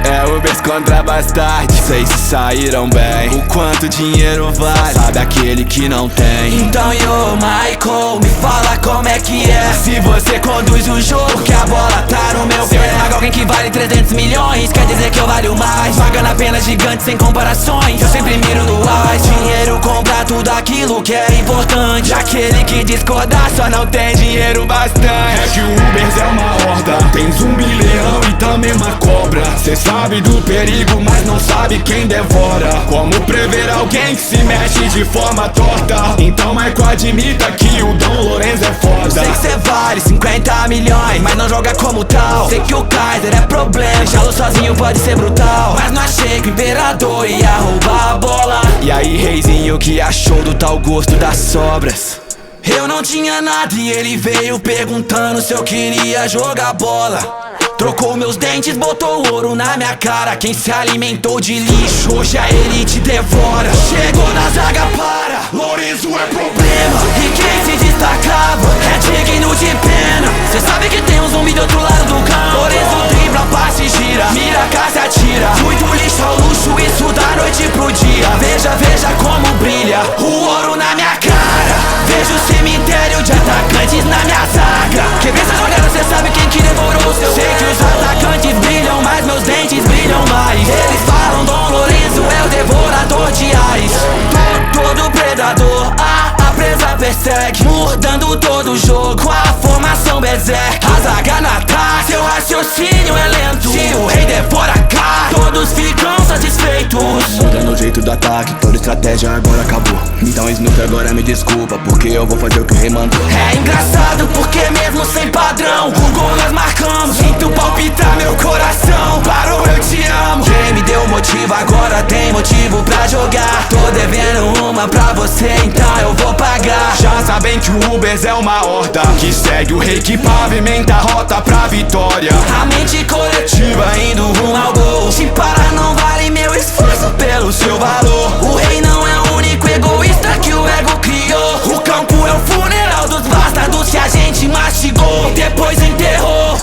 Speaker 1: É Ubers contra Bastard, sei se saíram bem. O quanto dinheiro vale, sabe aquele que não tem.
Speaker 2: Então yo, Michael, me fala como é que é. Se você conduz o jogo, que a bola tá no meu pé. Se eu esmago alguém que vale 300 milhões, quer dizer que eu valho mais. Pagando apenas gigante sem comparações, eu sempre miro no ás. Dinheiro compra tudo aquilo que é importante. Aquele que discordar só não tem dinheiro bastante.
Speaker 3: É que o Ubers é uma horda, tem zumbi, leão e também uma cobra. Cê sabe do perigo, mas não sabe quem devora. Como prever alguém que se mexe de forma torta? Então Michael admita que o Dom Lorenzo é foda.
Speaker 2: Sei que cê vale 50 milhões, mas não joga como tal. Sei que o Kaiser é problema, deixá-lo sozinho pode ser brutal. Mas não achei que o imperador ia roubar a bola.
Speaker 1: E aí, reizinho, que achou do tal gosto das sobras?
Speaker 2: Eu não tinha nada e ele veio perguntando se eu queria jogar bola. Trocou meus dentes, botou ouro na minha cara. Quem se alimentou de lixo, hoje a elite devora. Chegou na zaga, para,
Speaker 3: Lorenzo é problema.
Speaker 2: e quem se destacava é digno de pena. Cê sabe que tem um zumbi do outro lado do campo. Lorenzo dribla, passa e gira, mira, casa, atira. Muito lixo ao luxo, isso da noite pro dia. Veja, veja como brilha o ouro na minha cara. Vejo o cemitério de atacantes na minha zaga. Quebrei essa jogada, cê sabe quem que devorou o seu. Sei que os atacantes brilham, mas meus dentes brilham mais. Eles falam Dom Lorenzo é o devorador de ais. Todo predador, a presa persegue, mudando todo o jogo, a formação berserk. A zaga na ataque, seu raciocínio é lento. Se o rei devora cá, todos ficam satisfeitos.
Speaker 1: Mudando o jeito do ataque, toda estratégia agora acabou. Então Snoop agora me desculpa, porque eu vou fazer o que o rei mandou.
Speaker 2: É engraçado porque mesmo sem padrão, o gol nós marcamos. Sinto palpitar meu coração, parou, eu te amo. Quem me deu motivo agora tem motivo pra jogar. Tô devendo uma pra você, então eu vou pagar.
Speaker 3: Já sabem bem que o Ubers é uma horda que segue o rei, que pavimenta a rota pra vitória.
Speaker 2: A mente coletiva indo rumo ao gol. Se parar não vale meu esforço pelo seu valor. O rei não é o único egoísta que o ego criou. O campo é o funeral dos bastardos que a gente mastigou, depois enterrou.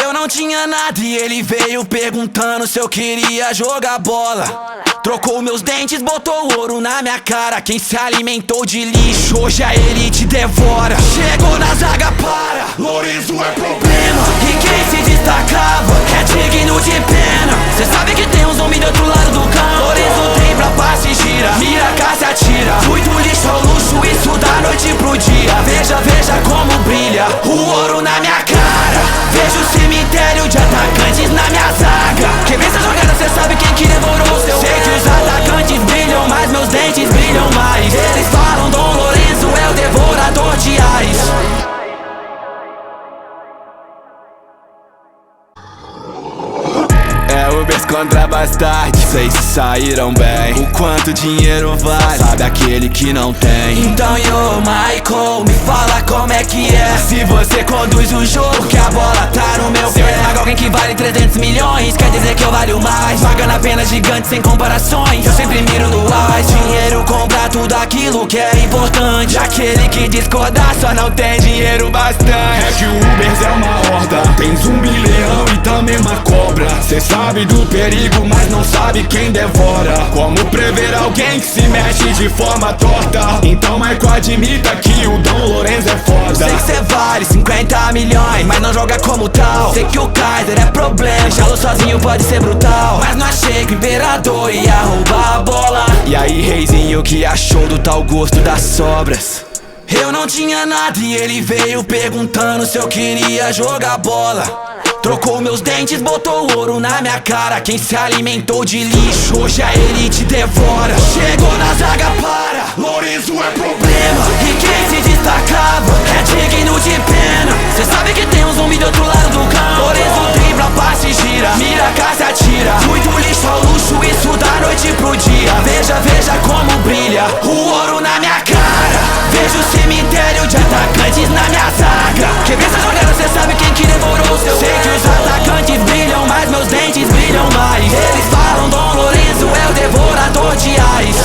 Speaker 2: Eu não tinha nada e ele veio perguntando se eu queria jogar bola. Trocou meus dentes, botou ouro na minha cara. Quem se alimentou de lixo, hoje a elite devora. Chegou na zaga, para,
Speaker 3: Lorenzo é problema.
Speaker 2: e quem se destacava é digno de pena. Cê sabe que tem um zumbi do outro lado do campo. Lorenzo tem pra passe, gira, mira, caça, atira. Fui do lixo ao luxo, isso da noite pro dia. Veja, veja como brilha o ouro na minha cara. Vejo o cemitério de atacantes na minha zaga. Quem vê essa jogada cê sabe quem que devorou o seu. Sei que os atacantes brilham, mas meus dentes brilham mais. Eles falam Dom Lorenzo é o devorador de ais.
Speaker 1: É Ubers contra bastardos, sei se saíram bem. O quanto dinheiro vale, sabe aquele que não tem.
Speaker 2: Então yo, Michael, me fala como é que é. Se você conduz o jogo, que a bola tá no meu pé. Paga alguém que vale 300 milhões, quer dizer que eu valho mais. Pagando apenas gigantes sem comparações, eu sempre miro no AIS. Dinheiro compra tudo aquilo que é importante. Aquele que discordar só não tem dinheiro bastante.
Speaker 3: É que o Ubers é uma horda, tem zumbi, leão e também uma cobra. Cê sabe do perigo, mas não sabe quem devora. Como prever alguém que se mexe de forma torta? Então Michael admita que o Dom Lorenzo é foda.
Speaker 2: Sei que cê vale 50 milhões, mas não joga como tal. Sei que o Kaiser é problema, deixá-lo sozinho pode ser brutal. Mas não achei que o imperador ia roubar a bola.
Speaker 1: E aí, reizinho, que achou do tal gosto das sobras?
Speaker 2: Eu não tinha nada e ele veio perguntando se eu queria jogar bola. Trocou meus dentes, botou ouro na minha cara. Quem se alimentou de lixo, hoje a elite devora. Chegou na zaga, para,
Speaker 3: Lorenzo é problema.
Speaker 2: e quem se destacava é digno de pena. Cê sabe que tem um zumbi do outro lado do campo. Lorenzo dribla, passe, gira, mira, caça, atira. Fui do lixo ao luxo, isso da noite pro dia. Veja, veja como brilha o ouro na minha cara. Vejo o cemitério de atacantes na minha zaga. Quem vê essa jogada cê sabe quem que devorou o seu. Sei que os atacantes brilham, mas meus dentes brilham mais. Eles falam Dom Lorenzo é o devorador de ais.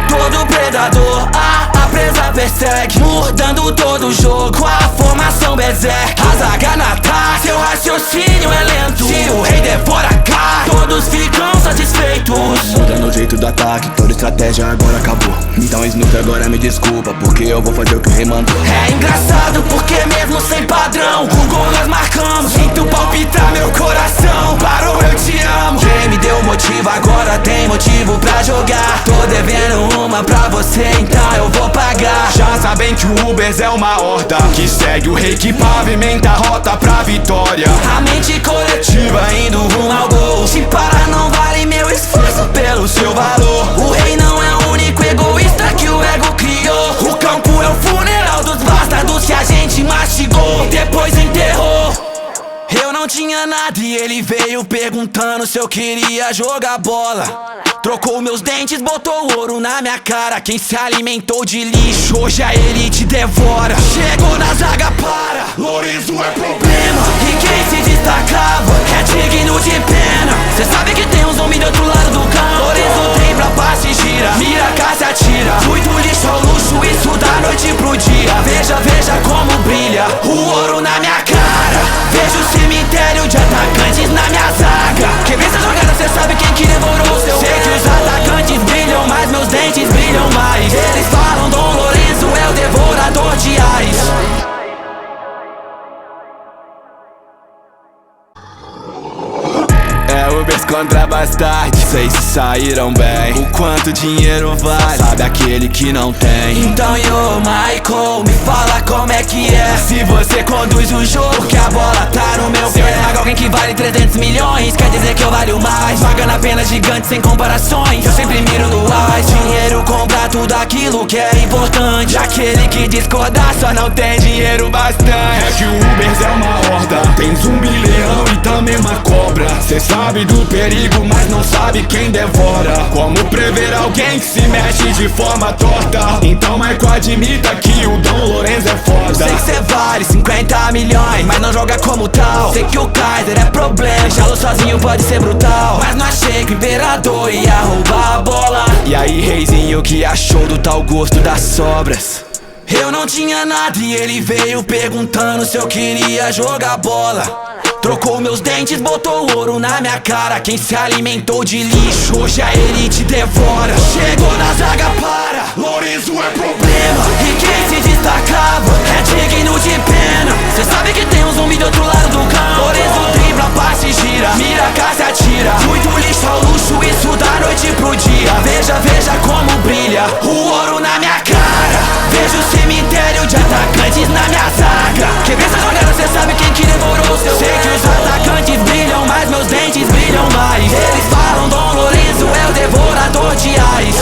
Speaker 2: Todo predador, a presa persegue, mudando todo o jogo com a formação berserk. A zaga na ataque, seu raciocínio é lento. Se o rei devora a carne, todos ficam satisfeitos.
Speaker 1: Mudando o jeito do ataque, toda estratégia agora acabou. Então Snoop agora me desculpa, porque eu vou fazer o que o rei mandou.
Speaker 2: É engraçado porque mesmo sem padrão, com gol nós marcamos. Sinto palpitar meu coração, parou, eu te amo. Quem me deu motivo agora tem motivo pra jogar. Tô devendo uma pra você, então eu vou pagar.
Speaker 3: Já sabem que o Ubers é uma horda que segue o rei, que pavimenta a rota pra vitória.
Speaker 2: A mente coletiva indo rumo ao gol. Se parar não vale meu esforço pelo seu valor. O rei não é o único egoísta que o ego criou. O campo é o funeral dos bastardos que a gente mastigou, depois enterrou. Eu não tinha nada e ele veio perguntando se eu queria jogar bola. Trocou meus dentes, botou ouro na minha cara. Quem se alimentou de lixo, hoje a elite devora. Chegou na zaga, para,
Speaker 3: Lorenzo é problema.
Speaker 2: e quem se destacava é digno de pena. Cê sabe que tem um zumbi do outro lado do campo. Lorenzo tem pra passe, gira, mira, caça, atira. Fui do lixo ao luxo, isso da noite pro dia. Veja, veja como brilha o ouro na minha cara. Vejo o cemitério de atacantes na minha zaga. Quem vê essa jogada cê sabe quem que devorou o seu. Sei que os atacantes brilham, mas meus dentes brilham mais. Eles falam Dom Lorenzo é o devorador de ais.
Speaker 1: É Ubers contra bastardos, sei se saíram bem. O quanto dinheiro vale, sabe aquele que não tem.
Speaker 2: Então yo, Michael, me fala como é que é. Se você conduz o jogo, que a bola tá no meu pé. Paga alguém que vale 300 milhões, quer dizer que eu valho mais. Pagando apenas gigantes sem comparações, eu sempre miro no AIS. Dinheiro compra tudo aquilo que é importante. Aquele que discordar só não tem dinheiro bastante.
Speaker 3: É que o Ubers é uma horda, tem zumbi, leão e também uma cobra. Cê sabe do perigo, mas não sabe quem devora. Como prever alguém que se mexe de forma torta. Então Michael admita que o Dom Lorenzo é foda.
Speaker 2: Sei que cê vale 50 milhões, mas não joga como tal. Sei que o Kaiser é problema, deixá-lo sozinho pode ser brutal. Mas não achei que o imperador ia roubar a bola.
Speaker 1: E aí, reizinho, o que achou do tal gosto das sobras?
Speaker 2: Eu não tinha nada e ele veio perguntando se eu queria jogar bola. Trocou meus dentes, botou ouro na minha cara. Quem se alimentou de lixo, hoje a elite devora. Chegou na zaga, para,
Speaker 3: Lorenzo é problema.
Speaker 2: e quem se destacava é digno de pena. Cê sabe que tem um zumbi do outro lado do campo. Lorenzo dribla, passa e gira, mira, casa, atira. Muito lixo ao luxo, isso da noite pro dia. Veja, veja como brilha o ouro na minha cara. Vejo o cemitério de atacantes na minha zaga. Quem vê essa jogada, cê sabe quem que devorou o seu. Sei que os atacantes brilham, mas meus dentes brilham mais. Eles falam Dom Lorenzo é o devorador de ais.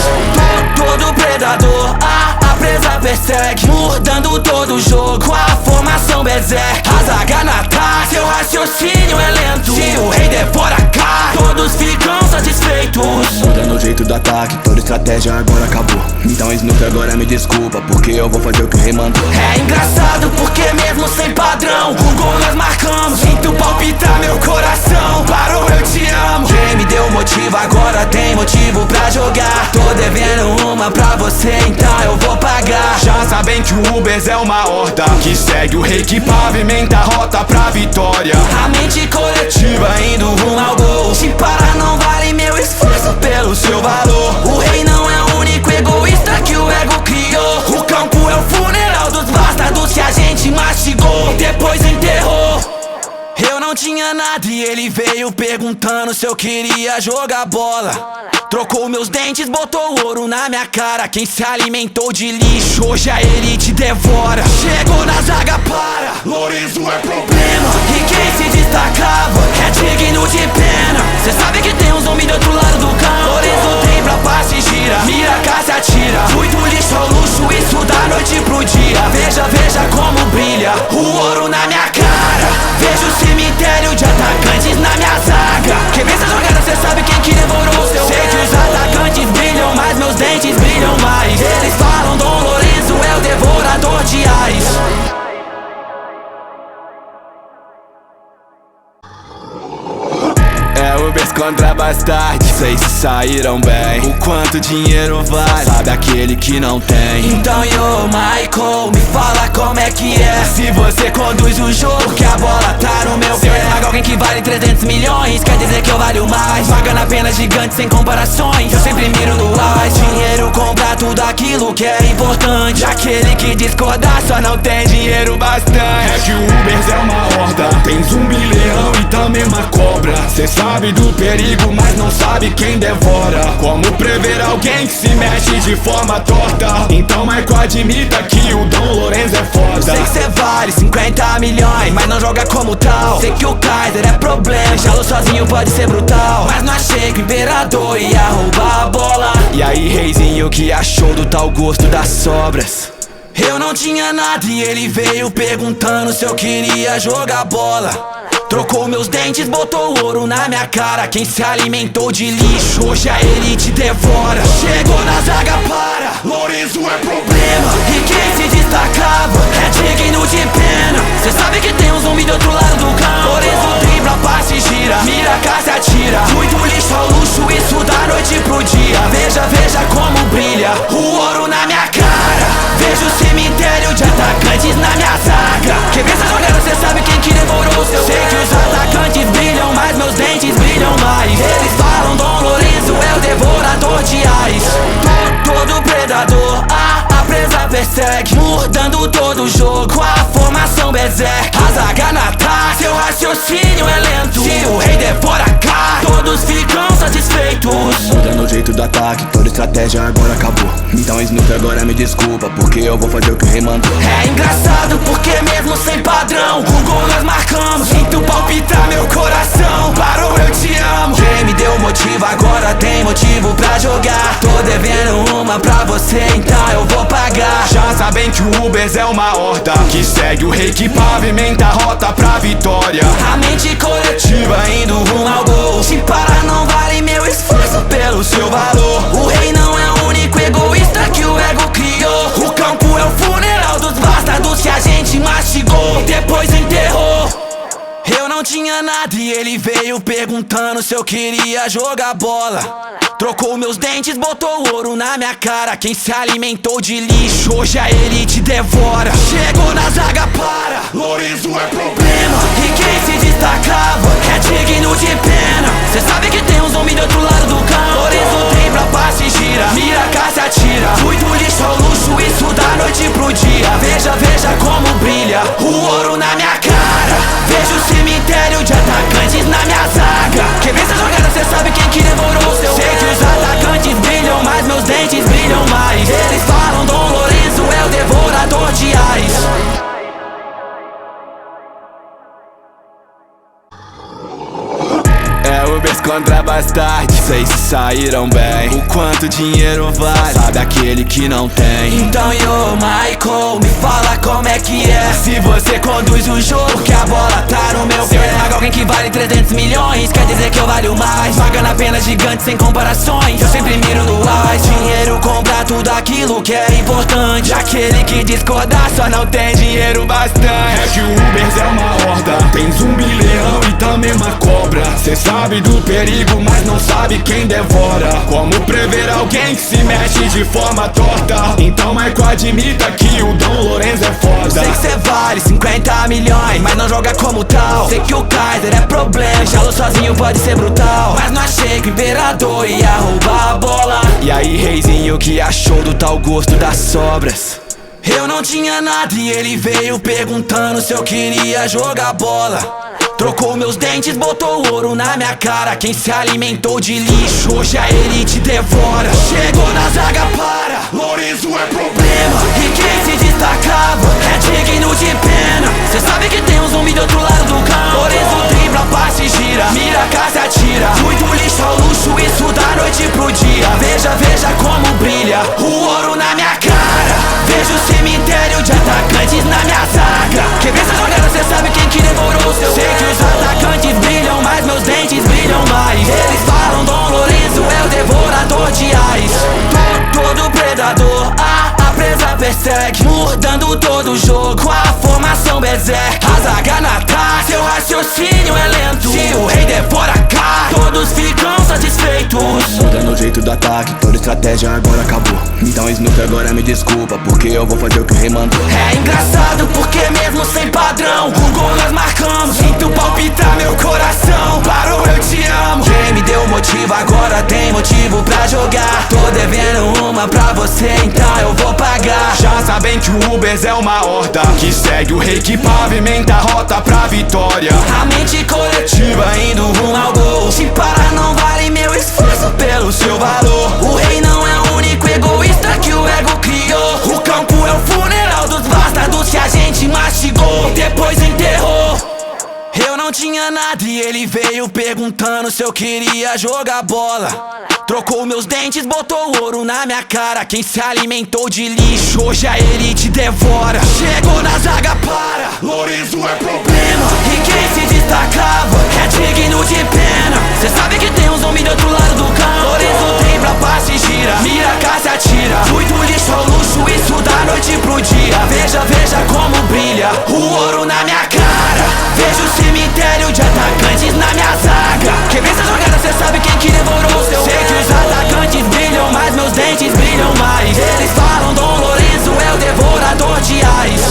Speaker 2: Todo predador, a presa persegue, mudando todo o jogo, a formação berserk. A zaga na ataque, seu raciocínio é lento. Se o rei devora cá, todos ficam satisfeitos.
Speaker 1: Mudando o jeito do ataque, toda estratégia agora acabou. Então Snoop agora me desculpa, porque eu vou fazer o que o rei mandou.
Speaker 2: É engraçado porque mesmo sem padrão, o gol nós marcamos. Sinto palpitar meu coração, parou, eu te amo. Quem me deu motivo agora tem motivo pra jogar. Tô devendo uma pra você, então eu vou pagar.
Speaker 3: Já sabem que o Ubers é uma horda que segue o rei que pavimenta a rota pra vitória.
Speaker 2: A mente coletiva indo rumo ao gol. Se parar não vale meu esforço pelo seu valor. O rei não é o único egoísta que o ego criou. O campo é o funeral dos bastardos que a gente mastigou e depois enterrou. Eu não tinha nada e ele veio perguntando se eu queria jogar bola. Trocou meus dentes, botou ouro na minha cara. Quem se alimentou de lixo, hoje a elite devora. Chegou na zaga, para,
Speaker 3: Lorenzo é problema.
Speaker 2: e quem se destacava é digno de pena. Cê sabe que tem um zumbi do outro lado do campo. Lorenzo dribla, passa e gira, mira, casa, atira. Muito lixo ao luxo, isso da noite pro dia. Veja, veja como brilha o ouro na minha cara. Vejo o cemitério de atacantes na minha zaga. Quem vê essa jogada, cê sabe quem que devorou o seu. Sei que os atacantes brilham, mas meus dentes brilham mais. Eles falam Dom Lorenzo é o devorador de ais.
Speaker 1: É Ubers contra bastarde, sei se saíram bem. O quanto dinheiro vale, sabe aquele que não tem.
Speaker 2: Então yo, Michael, me fala como é que é. Se você conduz o jogo, que a bola tá no meu pé. Se eu esmago alguém que vale 300 milhões, quer dizer que eu valho mais. Pagando apenas gigante sem comparações, eu sempre miro no ar. Dinheiro compra tudo aquilo que é importante. Aquele que discordar só não tem dinheiro bastante.
Speaker 3: É que o Ubers é uma horda, tem zumbi, leão e também uma cobra. Cê sabe do perigo, mas não sabe quem devora. Como prever alguém que se mexe de forma torta? Então Michael admita que o Dom Lorenzo é foda.
Speaker 2: Sei que cê vale 50 milhões, mas não joga como tal. Sei que o Kaiser é problema, deixá-lo sozinho pode ser brutal. Mas não achei que o imperador ia roubar a bola.
Speaker 1: E aí, reizinho, o que achou do tal gosto das sobras?
Speaker 2: Eu não tinha nada e ele veio perguntando se eu queria jogar bola. Trocou meus dentes, botou ouro na minha cara. Quem se alimentou de lixo, hoje a elite devora. Chegou na zaga, para,
Speaker 3: Lorenzo é problema.
Speaker 2: e quem se destacava é digno de pena. Cê sabe que tem um zumbi do outro lado do campo. Lorenzo dribla, passa e gira, mira, casa, atira. Muito lixo ao luxo, isso da noite pro dia. Veja, veja como brilha o ouro na minha cara. Vejo o cemitério de atacantes na minha zaga. Quem vê essa jogada, cê sabe quem que devorou o seu. Sei que os atacantes brilham, mas meus dentes brilham mais. Eles falam Dom Lorenzo é o devorador de ais. Todo predador, a presa persegue, mudando todo o jogo, a formação berserk. A zaga na ataque, seu raciocínio é lento. Se o rei devora cá, todos ficam satisfeitos.
Speaker 1: Mudando o jeito do ataque, toda estratégia agora acabou. Então Snoop agora me desculpa, porque eu vou fazer o que o rei mandou.
Speaker 2: É engraçado porque mesmo sem padrão, o gol nós marcamos. Sinto palpitar meu coração, parou, eu te amo. Quem me deu motivo agora tem motivo pra jogar. Tô devendo uma pra você, então eu vou pagar.
Speaker 3: Já sabem que o Ubers é uma horda que segue o rei que pavimenta a rota pra vitória.
Speaker 2: A mente coletiva indo rumo ao gol. Se parar não vale meu esforço pelo seu valor. O rei veio perguntando se eu queria jogar bola. Trocou meus dentes, botou ouro na minha cara. Quem se alimentou de lixo, hoje a elite devora. Chegou na zaga, para,
Speaker 3: Lorenzo é problema.
Speaker 2: e quem se destacava é digno de pena. Cê sabe que tem um zumbi do outro lado do campo. Lorenzo tem pra passe, gira, mira, cá se atira. Fui do lixo ao luxo, isso da noite pro dia. Veja, veja como brilha o ouro na minha cara. Vejo o cemitério de atacantes na minha zaga. Quem vê essa jogada, cê sabe quem que devorou seu. Sei que os atacantes brilham, mas meus dentes brilham mais. Eles falam Dom Lorenzo é o devorador de ais.
Speaker 1: É Ubers contra bastardos, sei se saíram bem. O quanto dinheiro vale, sabe aquele que não tem.
Speaker 2: Então yo, Michael, me fala como é que é.
Speaker 1: Se você conduz o jogo,
Speaker 2: Que a bola tá no meu pé. Paga alguém que vale 300 milhões, quer dizer que eu valho mais. Pagando apenas gigante sem comparações, eu sempre miro no AIS. Dinheiro compra tudo aquilo que é importante. Aquele que discordar só não tem dinheiro bastante.
Speaker 3: É que o Ubers é uma horda, tem zumbi, leão e também uma cobra. Cê sabe do perigo, mas não sabe quem devora. Como prever alguém que se mexe de forma torta? Então Michael admita que o Dom Lorenzo é foda.
Speaker 2: Sei que cê vale 50 milhões, mas não joga como tal. Sei que o Kaiser é problema, deixá-lo sozinho pode ser brutal. Mas não achei que o imperador ia roubar a bola.
Speaker 1: E aí, reizinho, que achou do tal gosto das sobras?
Speaker 2: Eu não tinha nada e ele veio perguntando se eu queria jogar bola. Trocou meus dentes, botou ouro na minha cara. Quem se alimentou de lixo, hoje a elite devora. Chegou na zaga, para,
Speaker 3: Lorenzo é problema.
Speaker 2: e quem se destacava é digno de pena. Cê sabe que tem um zumbi do outro lado do campo. Lorenzo dribla, passe, gira, mira, cá se atira. Fui do lixo ao luxo, isso da noite pro dia. Veja, veja como brilha o ouro na minha cara. Vejo o cemitério de atacantes na minha zaga. Quem vê essa jogada, cê sabe quem que devorou seu. Sei que os atacantes brilham, mas meus dentes brilham mais. Eles falam Dom Lorenzo é o devorador de ais. Todo predador, a presa persegue, mudando todo o jogo, a formação berserk. A zaga na ataque, seu raciocínio é lento. Se o rei devora cá, todos ficam satisfeitos.
Speaker 1: Mudando o jeito do ataque, toda estratégia agora acabou. Então Snoop agora me desculpa, porque eu vou fazer o que o rei mandou.
Speaker 2: É engraçado porque mesmo sem padrão, o gol nós marcamos. Sinto palpitar meu coração, parou, eu te amo. Quem me deu motivo agora tem motivo pra jogar. Tô devendo uma pra você, então eu vou pagar.
Speaker 3: Já sabem que o Ubers é uma horda, que segue o rei que pavimenta a rota pra vitória.
Speaker 2: A mente coletiva indo rumo ao gol. Se parar não vale meu esforço pelo seu valor. O rei não é o único egoísta que o ego criou. O campo é o funeral dos bastardos que a gente mastigou e depois enterrou. Eu não tinha nada e ele veio perguntando se eu queria jogar bola. Trocou meus dentes, botou ouro na minha cara. Quem se alimentou de lixo, hoje a elite devora. Chegou na zaga, para,
Speaker 3: Lorenzo é problema.
Speaker 2: e quem se destacava é digno de pena. Cê sabe que tem um zumbi do outro lado do campo. Lorenzo dribla, passe, gira, mira, cá se atira. Fui do lixo ao luxo, isso da noite pro dia. Veja, veja como brilha o ouro na minha cara. Vejo o cemitério de atacantes na minha zaga. Quem vê essa jogada, cê sabe quem que devorou seu. Sei que os atacantes brilham, mas meus dentes brilham mais. Eles falam Dom Lorenzo é o devorador de ais.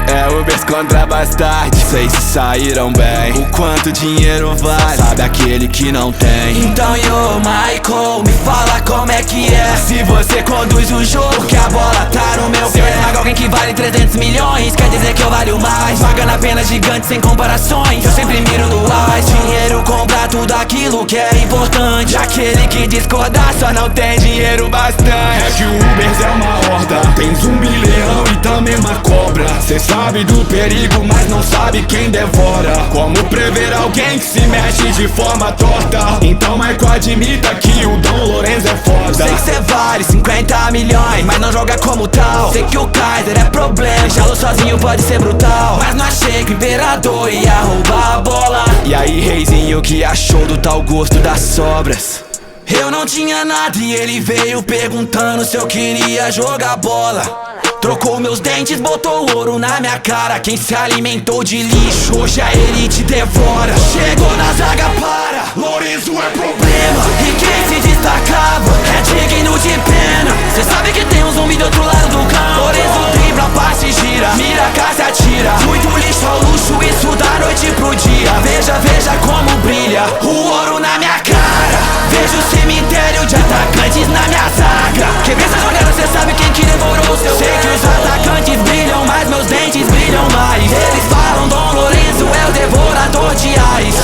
Speaker 1: É Ubers contra bastardos, sei se saíram bem. O quanto dinheiro vale, sabe aquele que não tem.
Speaker 2: Então yo, Michael, me fala como é que é.
Speaker 1: Se você conduz o jogo,
Speaker 2: Que a bola tá no meu pé. Paga alguém que vale 300 milhões, quer dizer que eu valho mais. Pagando apenas gigante sem comparações, eu sempre miro no AIS. Dinheiro compra tudo aquilo que é importante. Aquele que discordar só não tem dinheiro bastante.
Speaker 3: É que o Ubers é uma horda, tem zumbi, leão e também uma cobra. Cê sabe do perigo, mas não sabe quem devora. Como prever alguém que se mexe de forma torta? Então Michael admita que o Dom Lorenzo é foda.
Speaker 2: Sei que cê vale 50 milhões, mas não joga como tal. Sei que o Kaiser é problema, deixá-lo sozinho pode ser brutal. Mas não achei que o imperador ia roubar a bola.
Speaker 1: E aí, reizinho, que achou do tal gosto das sobras?
Speaker 2: Eu não tinha nada e ele veio perguntando se eu queria jogar bola. Trocou meus dentes, botou ouro na minha cara. Quem se alimentou de lixo, hoje a elite devora. Chegou na zaga, para,
Speaker 3: Lourenço é problema.
Speaker 2: e quem se destacava é digno de pena. Cê sabe que tem um zumbi do outro lado do campo. Lourenço dribla, passe, gira, mira, casa, atira. Muito lixo ao luxo, isso da noite pro dia. Veja, veja como brilha o ouro na minha cara. Vejo o cemitério de atacantes na minha zaga. Quebrei essa jogada, cê sabe quem que devorou o seu. Sei que os atacantes brilham, mas meus dentes brilham mais. Eles falam, Dom Lourenço é o devorador de ais.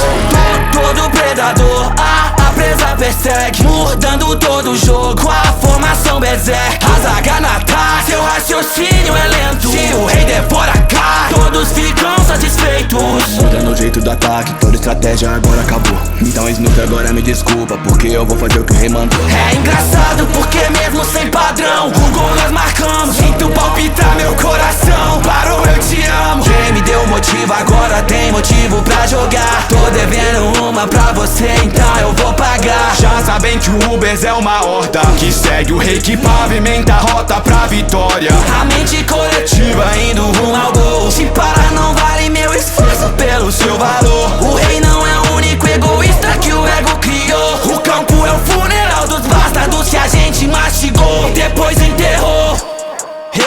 Speaker 2: Todo predador, a presa persegue, mudando todo o jogo, a formação berserk. A zaga no ataque, seu raciocínio é lento. Se o rei devora a carne, todos ficam satisfeitos.
Speaker 1: Mudando o jeito do ataque, toda estratégia agora acabou. Então Snoop agora me desculpa, porque eu vou fazer o que o rei mandou.
Speaker 2: É engraçado porque mesmo sem padrão, o gol nós marcamos. Sinto palpitar meu coração, parou, eu te amo. Quem me deu motivo agora tem motivo pra jogar. Tô devendo uma pra você, então eu vou pagar.
Speaker 3: Já sabem que o Ubers é uma horda que segue o rei, que pavimenta a rota pra vitória.
Speaker 2: A mente coletiva indo rumo ao gol. Se parar não vale meu esforço pelo seu valor. O rei não é o único egoísta que o ego criou. O campo é o funeral dos bastardos que a gente mastigou e depois enterrou.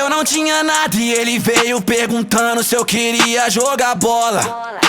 Speaker 2: Eu não tinha nada e ele veio perguntando se eu queria jogar bola.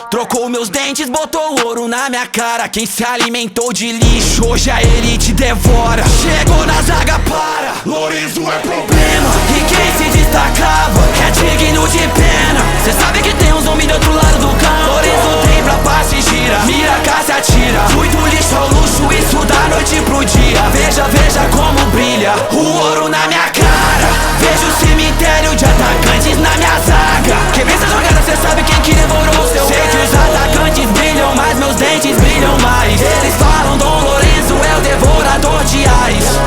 Speaker 2: Trocou meus dentes, botou ouro na minha cara. Quem se alimentou de lixo, hoje a elite devora. Chegou na zaga, para,
Speaker 3: Lourenço é problema.
Speaker 2: e quem se destacava é digno de pena. Cê sabe que tem um zumbi do outro lado do campo. Lourenço dribla, passe, gira, mira, casa, atira. Muito lixo ao luxo, isso da noite pro dia. Veja, veja como brilha o ouro na minha cara. Vejo o cemitério de atacantes na minha zaga. Quebrei essa jogada, cê sabe quem que devorou o seu. Sei que os atacantes brilham, mas meus dentes brilham mais. Eles falam, Dom Lourenço é o devorador de ais.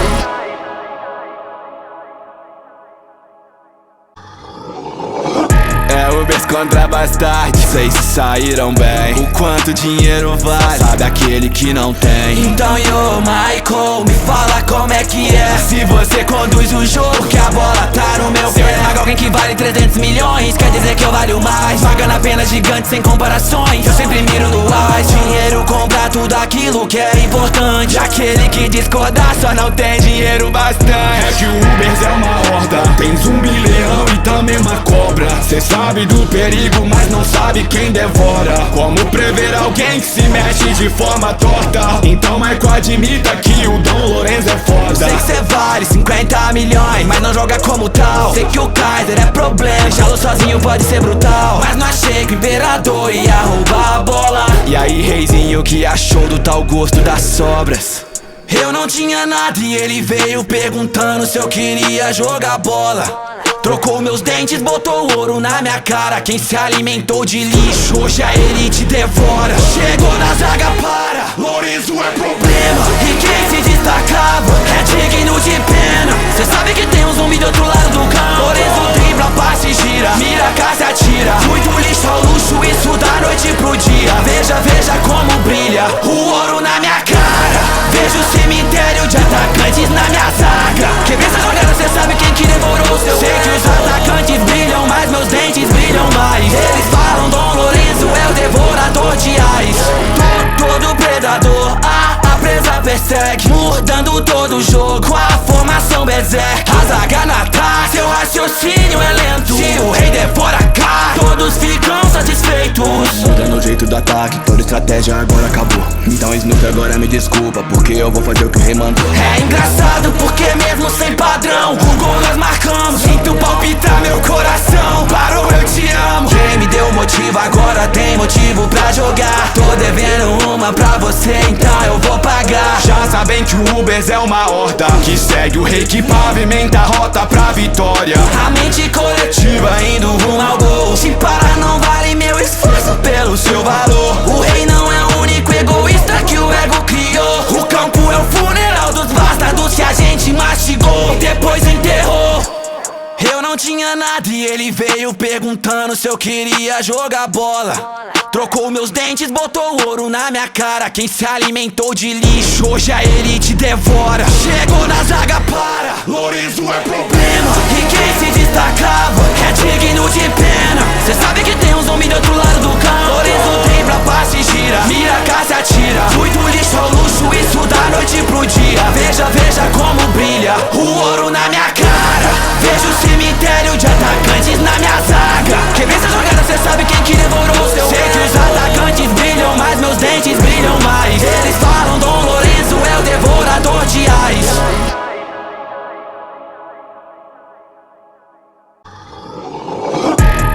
Speaker 1: É Ubers contra Bastard, vocês se saíram bem. O quanto dinheiro vale, sabe aquele que não tem.
Speaker 2: Então yo, Michael, me fala como é que é. Se você conduz o jogo, que a bola tá no meu pé. Se eu esmago alguém que vale 300 milhões, quer dizer que eu valho mais. Pagando apenas gigante sem comparações, eu sempre miro no ar. Dinheiro compra tudo aquilo que é importante. Aquele que discordar só não tem dinheiro bastante.
Speaker 3: É que o Ubers é uma horda, tem zumbi, leão e também uma cobra. Cê sabe do perigo, mas não sabe quem devora. Como prever alguém que se mexe de forma torta? Então Michael admita que o Dom Lourenço é foda.
Speaker 2: Sei que cê vale 50 milhões, mas não joga como tal. Sei que o Kaiser é problema, deixá-lo sozinho pode ser brutal. Mas não achei que o imperador ia roubar a bola.
Speaker 1: E aí, reizinho, que achou do tal gosto das sobras?
Speaker 2: Eu não tinha nada e ele veio perguntando se eu queria jogar bola. Trocou meus dentes, botou ouro na minha cara. Quem se alimentou de lixo, hoje a elite devora. Chegou na zaga, para,
Speaker 3: Lourenço é problema.
Speaker 2: e quem se destacava é digno de pena. Cê sabe que tem um zumbi do outro lado do campo. Lourenço dribla, passe, gira, mira, casa, atira. Muito lixo ao luxo, isso da noite pro dia. Veja, veja como brilha o ouro na minha cara. Vejo o cemitério de atacantes na minha zaga. Quebrei essa jogada, cê sabe quem que devorou o seu. Sei que os atacantes brilham, mas meus dentes brilham mais. Eles falam, Dom Lourenço é o devorador de ais. Todo predador, a presa persegue, mudando todo o jogo, a formação berserk. A zaga no ataque, seu raciocínio é lento. Se o rei devora a carne, todos ficam satisfeitos.
Speaker 1: Mudando o jeito do ataque, toda estratégia agora acabou. Então Snoop agora me desculpa, porque eu vou fazer o que o rei mandou.
Speaker 2: É engraçado porque mesmo sem padrão, o gol nós marcamos. Sinto palpitar meu coração, parou, eu te amo. Quem me deu motivo agora tem motivo pra jogar. Tô devendo uma pra você, então eu vou pagar.
Speaker 3: Já sabem que o Ubers é uma horda que segue o rei, que pavimenta a rota pra vitória.
Speaker 2: A mente coletiva indo rumo ao gol. Se parar não vale meu esforço pelo seu valor. O rei não é o único egoísta que o ego criou. O campo é o funeral dos bastardos que a gente mastigou e depois enterrou. Eu não tinha nada e ele veio perguntando se eu queria jogar bola. Trocou meus dentes, botou ouro na minha cara. Quem se alimentou de lixo, hoje a elite devora. Chegou na zaga, para,
Speaker 3: Lourenço é problema.
Speaker 2: e quem se destacava é digno de pena. Cê sabe que tem um zumbi do outro lado do campo. Lourenço dribla, passa e gira, mira, caça, atira. Muito lixo ao luxo, isso da noite pro dia. Veja, veja como brilha o ouro na minha cara. Vejo o cemitério de atacantes na minha zaga. Quem vê essa jogada, cê sabe quem que devorou o seu. Sei que os atacantes brilham, mas meus dentes brilham mais. Eles falam, Dom Lourenço é o devorador de ais.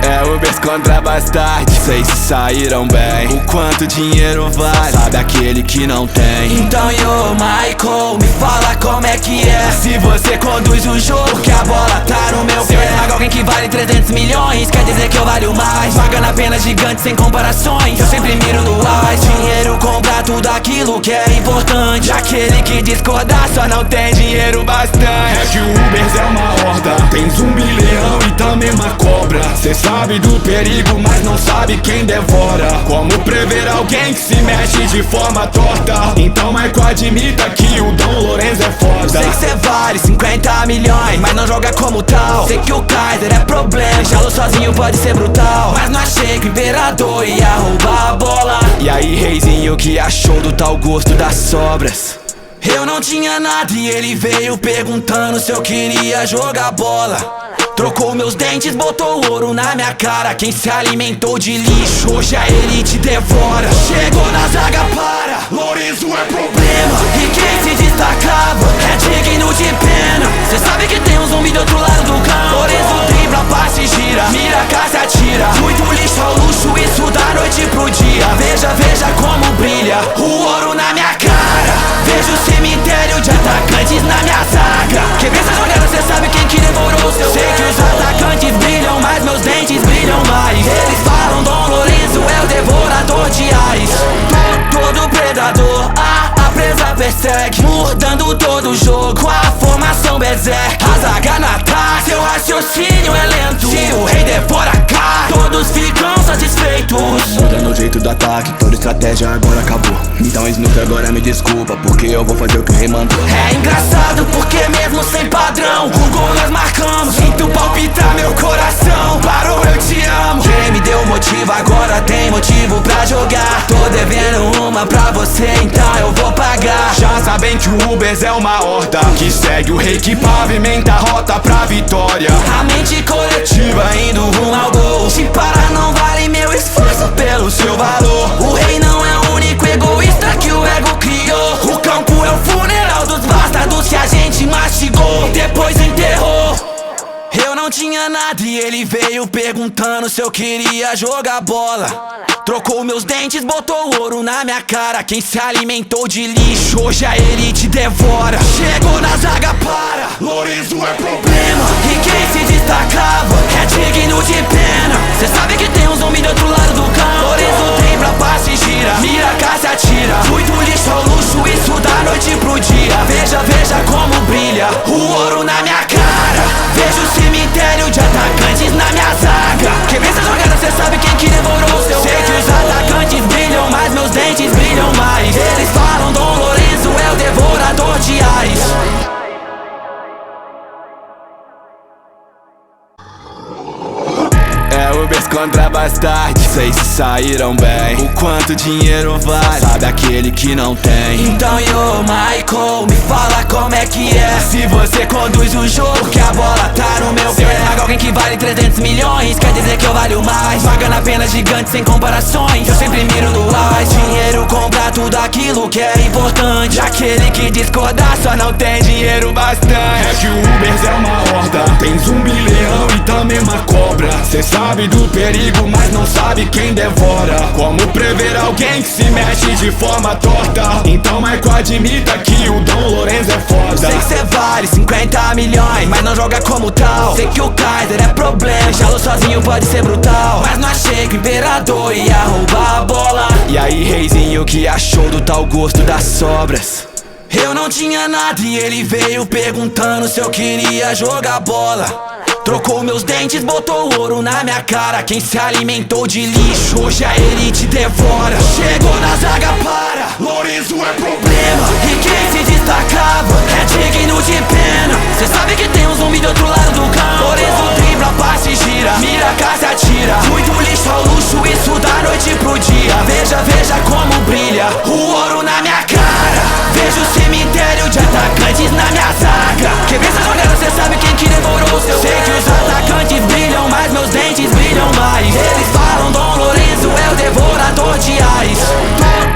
Speaker 1: É Ubers contra bastarde, sei se saíram bem. O quanto dinheiro vale, só sabe aquele que não tem.
Speaker 2: Então yo, Michael, me fala como é que é. Se você conduz o jogo, que a bola tá no meu pé. Se eu esmago alguém que vale 300 milhões, quer dizer que eu valho mais. Pagando apenas gigante sem comparações, eu sempre miro no AIS. Dinheiro compra tudo aquilo que é importante. Aquele que discordar só não tem dinheiro bastante.
Speaker 3: É que o Ubers é uma horda, tem zumbi, leão e também uma cobra. Cê sabe do perigo, mas não sabe quem devora. Como prever alguém que se mexe de forma torta? Então Michael admita que o Dom Lourenço é foda.
Speaker 2: Sei que cê vale 50 milhões, mas não joga como tal. Sei que o Kaiser é problema, deixá-lo sozinho pode ser brutal. Mas não achei que o imperador ia roubar a bola.
Speaker 1: E aí, reizinho, que achou do tal gosto das sobras?
Speaker 2: Eu não tinha nada e ele veio perguntando se eu queria jogar bola. Trocou meus dentes, botou ouro na minha cara. Quem se alimentou de lixo, hoje a elite devora. Chegou na zaga, para,
Speaker 3: Lourenço é problema.
Speaker 2: e quem se destacava é digno de pena. Cê sabe que tem um zumbi do outro lado do campo. Lourenço dribla, passa e gira, mira, caça, atira. Muito lixo ao luxo, isso da noite pro dia. Veja, veja como brilha o ouro na minha cara. Vejo o cemitério de atacantes na minha zaga. Quem vê essa jogada, cê sabe quem que devorou o seu. Sei que os atacantes brilham, mas meus dentes brilham mais. Eles falam, Dom Lourenço é o devorador de ais. Todo predador, a presa persegue, mudando todo o jogo com a formação berserk. A zaga no ataque, seu raciocínio é lento. Se o rei devora a carne, todos ficam satisfeitos.
Speaker 1: Mudando o jeito do ataque, toda estratégia agora acabou. Então Snoop agora me desculpa, porque eu vou fazer o que o rei mandou.
Speaker 2: É engraçado porque mesmo sem padrão, o gol nós marcamos. Sinto palpitar meu coração, parou, eu te amo. Quem me deu motivo agora tem motivo pra jogar. Tô devendo uma pra você, então eu vou pagar.
Speaker 3: Já sabem que o Ubers é uma horda que segue o rei, que pavimenta a rota pra vitória.
Speaker 2: A mente coletiva indo rumo ao gol. Se parar não vale meu esforço pelo seu valor. O rei não é o único egoísta que o ego criou. O campo é o funeral dos bastardos que a gente mastigou, depois enterrou. Eu não tinha nada e ele veio perguntando se eu queria jogar bola. Trocou meus dentes, botou ouro na minha cara. Quem se alimentou de lixo, hoje a elite devora. Chegou na zaga, para,
Speaker 3: Lourenço é problema.
Speaker 2: e quem se destacava é digno de pena. Cê sabe que tem um zumbi do outro lado do campo. Lourenço dribla, passa e gira, mira, caça, atira. Muito lixo ao luxo, isso da noite pro dia. Veja, veja como brilha o ouro na minha cara. Vejo o cemitério de atacantes na minha zaga. Quem vê essa jogada, cê sabe quem que devorou o seu. Sei que os atacantes brilham, mas meus dentes brilham mais. Eles falam, Dom Lourenço é o devorador de ais.
Speaker 1: É Ubers contra bastarde, sei se saíram bem. O quanto dinheiro vale, só sabe aquele que não tem.
Speaker 2: Então yo, Michael, me fala como é que é. Se você conduz o jogo, que a bola tá no meu pé. Se eu esmago alguém que vale 300 milhões, quer dizer que eu valho mais. Pagando apenas gigante sem comparações, eu sempre miro no AIS. Dinheiro compra tudo aquilo que é importante. Aquele que discordar só não tem dinheiro bastante.
Speaker 3: É que o Ubers é uma horda, tem zumbi, leão e também uma cobra. Cê sabe do perigo, mas não sabe quem devora. Como prever alguém que se mexe de forma torta? Então Michael admita que o Dom Lourenço é foda.
Speaker 2: Sei que cê vale 50 milhões, mas não joga como tal. Sei que o Kaiser é problema, deixá-lo sozinho pode ser brutal. Mas não achei que o imperador ia roubar a bola.
Speaker 1: E aí, reizinho, que achou do tal gosto das sobras?
Speaker 2: Eu não tinha nada e ele veio perguntando se eu queria jogar bola. Trocou meus dentes, botou ouro na minha cara. Quem se alimentou de lixo, hoje a elite devora. Chegou na zaga, para,
Speaker 3: Lorenzo é problema.
Speaker 2: e quem se destacava é digno de pena. Cê sabe que tem um zumbi do outro lado do campo. Lorenzo dribla, passa e gira, mira, casa, atira. Muito lixo ao luxo, isso da noite pro dia. Veja, veja como brilha o ouro na minha cara. Vejo o cemitério de atacantes na minha zaga. Quem vê essa jogada, cê sabe quem que devorou o seu. Sei que os atacantes brilham, mas meus dentes brilham mais. Eles falam Dom Lorenzo é o devorador de ais.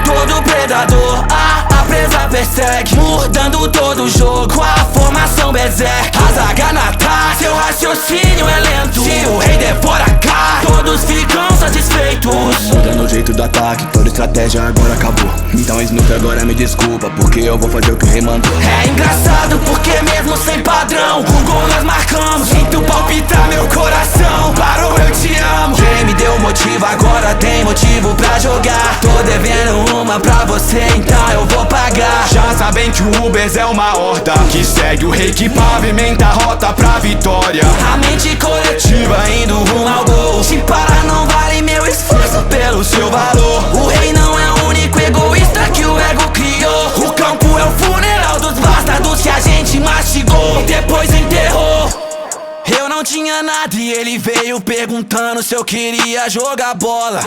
Speaker 2: Todo predador, a presa persegue, mudando todo o jogo, a formação berserk. A zaga na ataque, seu raciocínio é lento. Se o rei devora a carne, todos ficam satisfeitos.
Speaker 1: Mudando o jeito do ataque, toda estratégia agora acabou. Então Snoop agora me desculpa, porque eu vou fazer o que o rei mandou.
Speaker 2: É engraçado porque mesmo sem padrão, com gol nós marcamos. Sinto palpitar meu coração, parou, eu te amo. Quem me deu motivo agora tem motivo pra jogar. Tô devendo uma pra você, então eu vou pagar.
Speaker 3: Já sabem que o Ubers é uma horda que segue o rei, que pavimenta a rota pra vitória.
Speaker 2: A mente coletiva indo rumo ao gol. Se parar não vale meu esforço pelo seu valor. O rei não é o único egoísta que o ego criou. O campo é o funeral dos bastardos que a gente mastigou e depois enterrou. Eu não tinha nada e ele veio perguntando se eu queria jogar bola.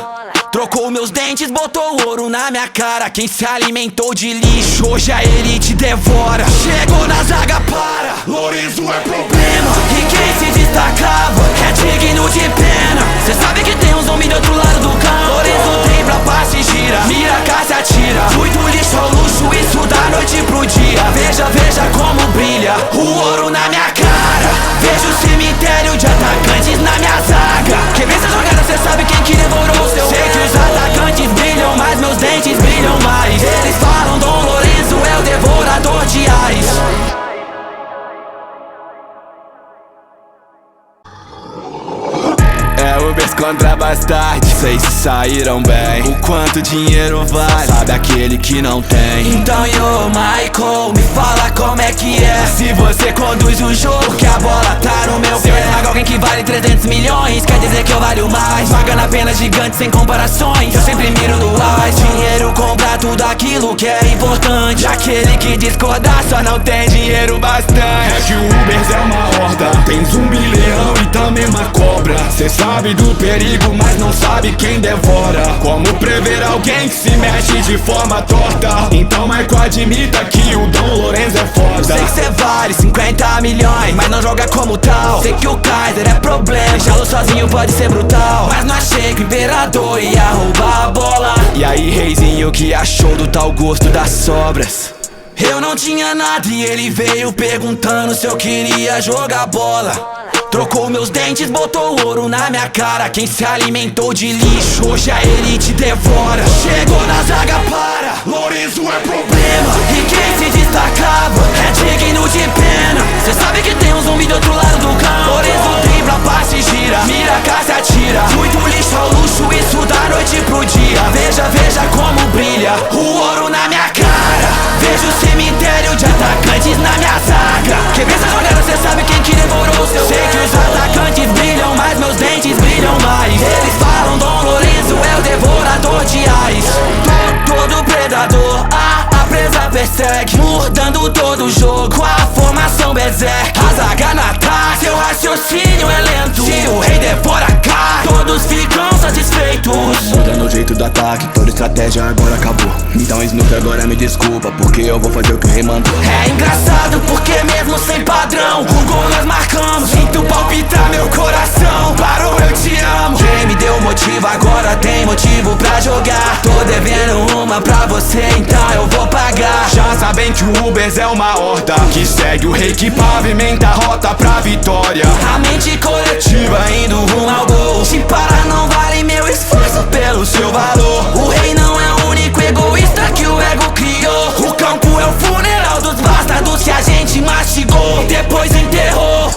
Speaker 2: Trocou meus dentes, botou ouro na minha cara. Quem se alimentou de lixo, hoje a elite devora. Chegou na zaga, para,
Speaker 3: Lorenzo é problema.
Speaker 2: e quem se destacava é digno de pena. Cê sabe que tem um zumbi do outro lado do campo. Lorenzo dribla, passa e gira, mira, casa, atira. Muito lixo ao luxo, isso da noite pro dia. Veja, veja como brilha o ouro na minha cara. Vejo o cemitério de atacantes na minha zaga. Quem vê essa jogada, cê sabe quem que devorou o seu. Sei que os atacantes brilham, mas meus dentes brilham mais. Eles falam Dom Lorenzo é o devorador de ais.
Speaker 1: É Ubers contra bastarde, sei se saíram bem. O quanto dinheiro vale, sabe aquele que não tem.
Speaker 2: Então yo, Michael, me fala como é que é. Se você conduz o jogo, que a bola tá no meu pé. Se eu esmago alguém que vale 300 milhões, quer dizer que eu valho mais. Pagando apenas gigantes sem comparações, eu sempre miro no ar. Dinheiro compra tudo aquilo que é importante. Aquele que discordar só não tem dinheiro bastante.
Speaker 3: É que o Ubers é uma horda, tem zumbi, leão e também uma cobra. Cê sabe do perigo, mas não sabe quem devora. Como prever alguém que se mexe de forma torta? Então Michael admita que o Dom Lorenzo é foda.
Speaker 2: Sei que cê vale 50 milhões, mas não joga como tal. Sei que o Kaiser é problema, deixá-lo sozinho pode ser brutal. Mas não achei que o imperador ia roubar a bola.
Speaker 1: E aí, reizinho, que achou do tal gosto das sobras?
Speaker 2: Eu não tinha nada e ele veio perguntando se eu queria jogar bola. Trocou meus dentes, botou ouro na minha cara. Quem se alimentou de lixo, hoje a elite devora. Chegou na zaga, para,
Speaker 3: Lorenzo é problema.
Speaker 2: e quem se destacava é digno de pena. Cê sabe que tem um zumbi do outro lado do campo. Lorenzo dribla, passa e gira, mira, casa, atira. Muito lixo ao luxo, isso da noite pro dia. Veja, veja como brilha o ouro na minha cara. Vejo o cemitério de atacantes na minha zaga. Quem vê essa jogada, cê sabe quem que devorou o seu. Sei que os atacantes brilham, mas meus dentes brilham mais. Eles falam Dom Lorenzo é o devorador de ais. Todo predador, a presa persegue, mudando todo o jogo, a formação berserk. A zaga na ataque, seu raciocínio é lento. Se o rei devora a carne, todos ficam satisfeitos.
Speaker 1: Mudando o jeito do ataque, toda estratégia agora acabou. Então Snoop agora me desculpa, porque eu vou fazer o que o rei mandou.
Speaker 2: É engraçado porque mesmo sem padrão, com gol nós marcamos. Sinto palpitar meu coração, parou, eu te amo. Quem me deu motivo agora tem motivo pra jogar. Tô devendo uma pra você, então eu vou pagar.
Speaker 3: Já sabem que o Ubers é uma horda que segue o rei, que pavimenta a rota pra vitória.
Speaker 2: A mente coletiva indo rumo ao gol. Se parar não vale meu esforço pelo seu valor. O rei não é o único egoísta que o ego criou. O campo é o funeral dos bastardos que a gente mastigou e depois enterrou.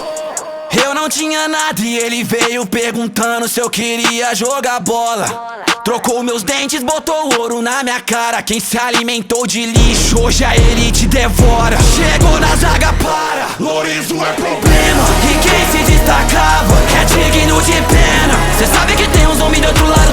Speaker 2: Eu não tinha nada e ele veio perguntando se eu queria jogar bola. Trocou meus dentes, botou ouro na minha cara. Quem se alimentou de lixo, hoje a elite devora. Chegou na zaga, para,
Speaker 3: Lorenzo é problema.
Speaker 2: e quem se destacava é digno de pena. Cê sabe que tem um zumbi do outro lado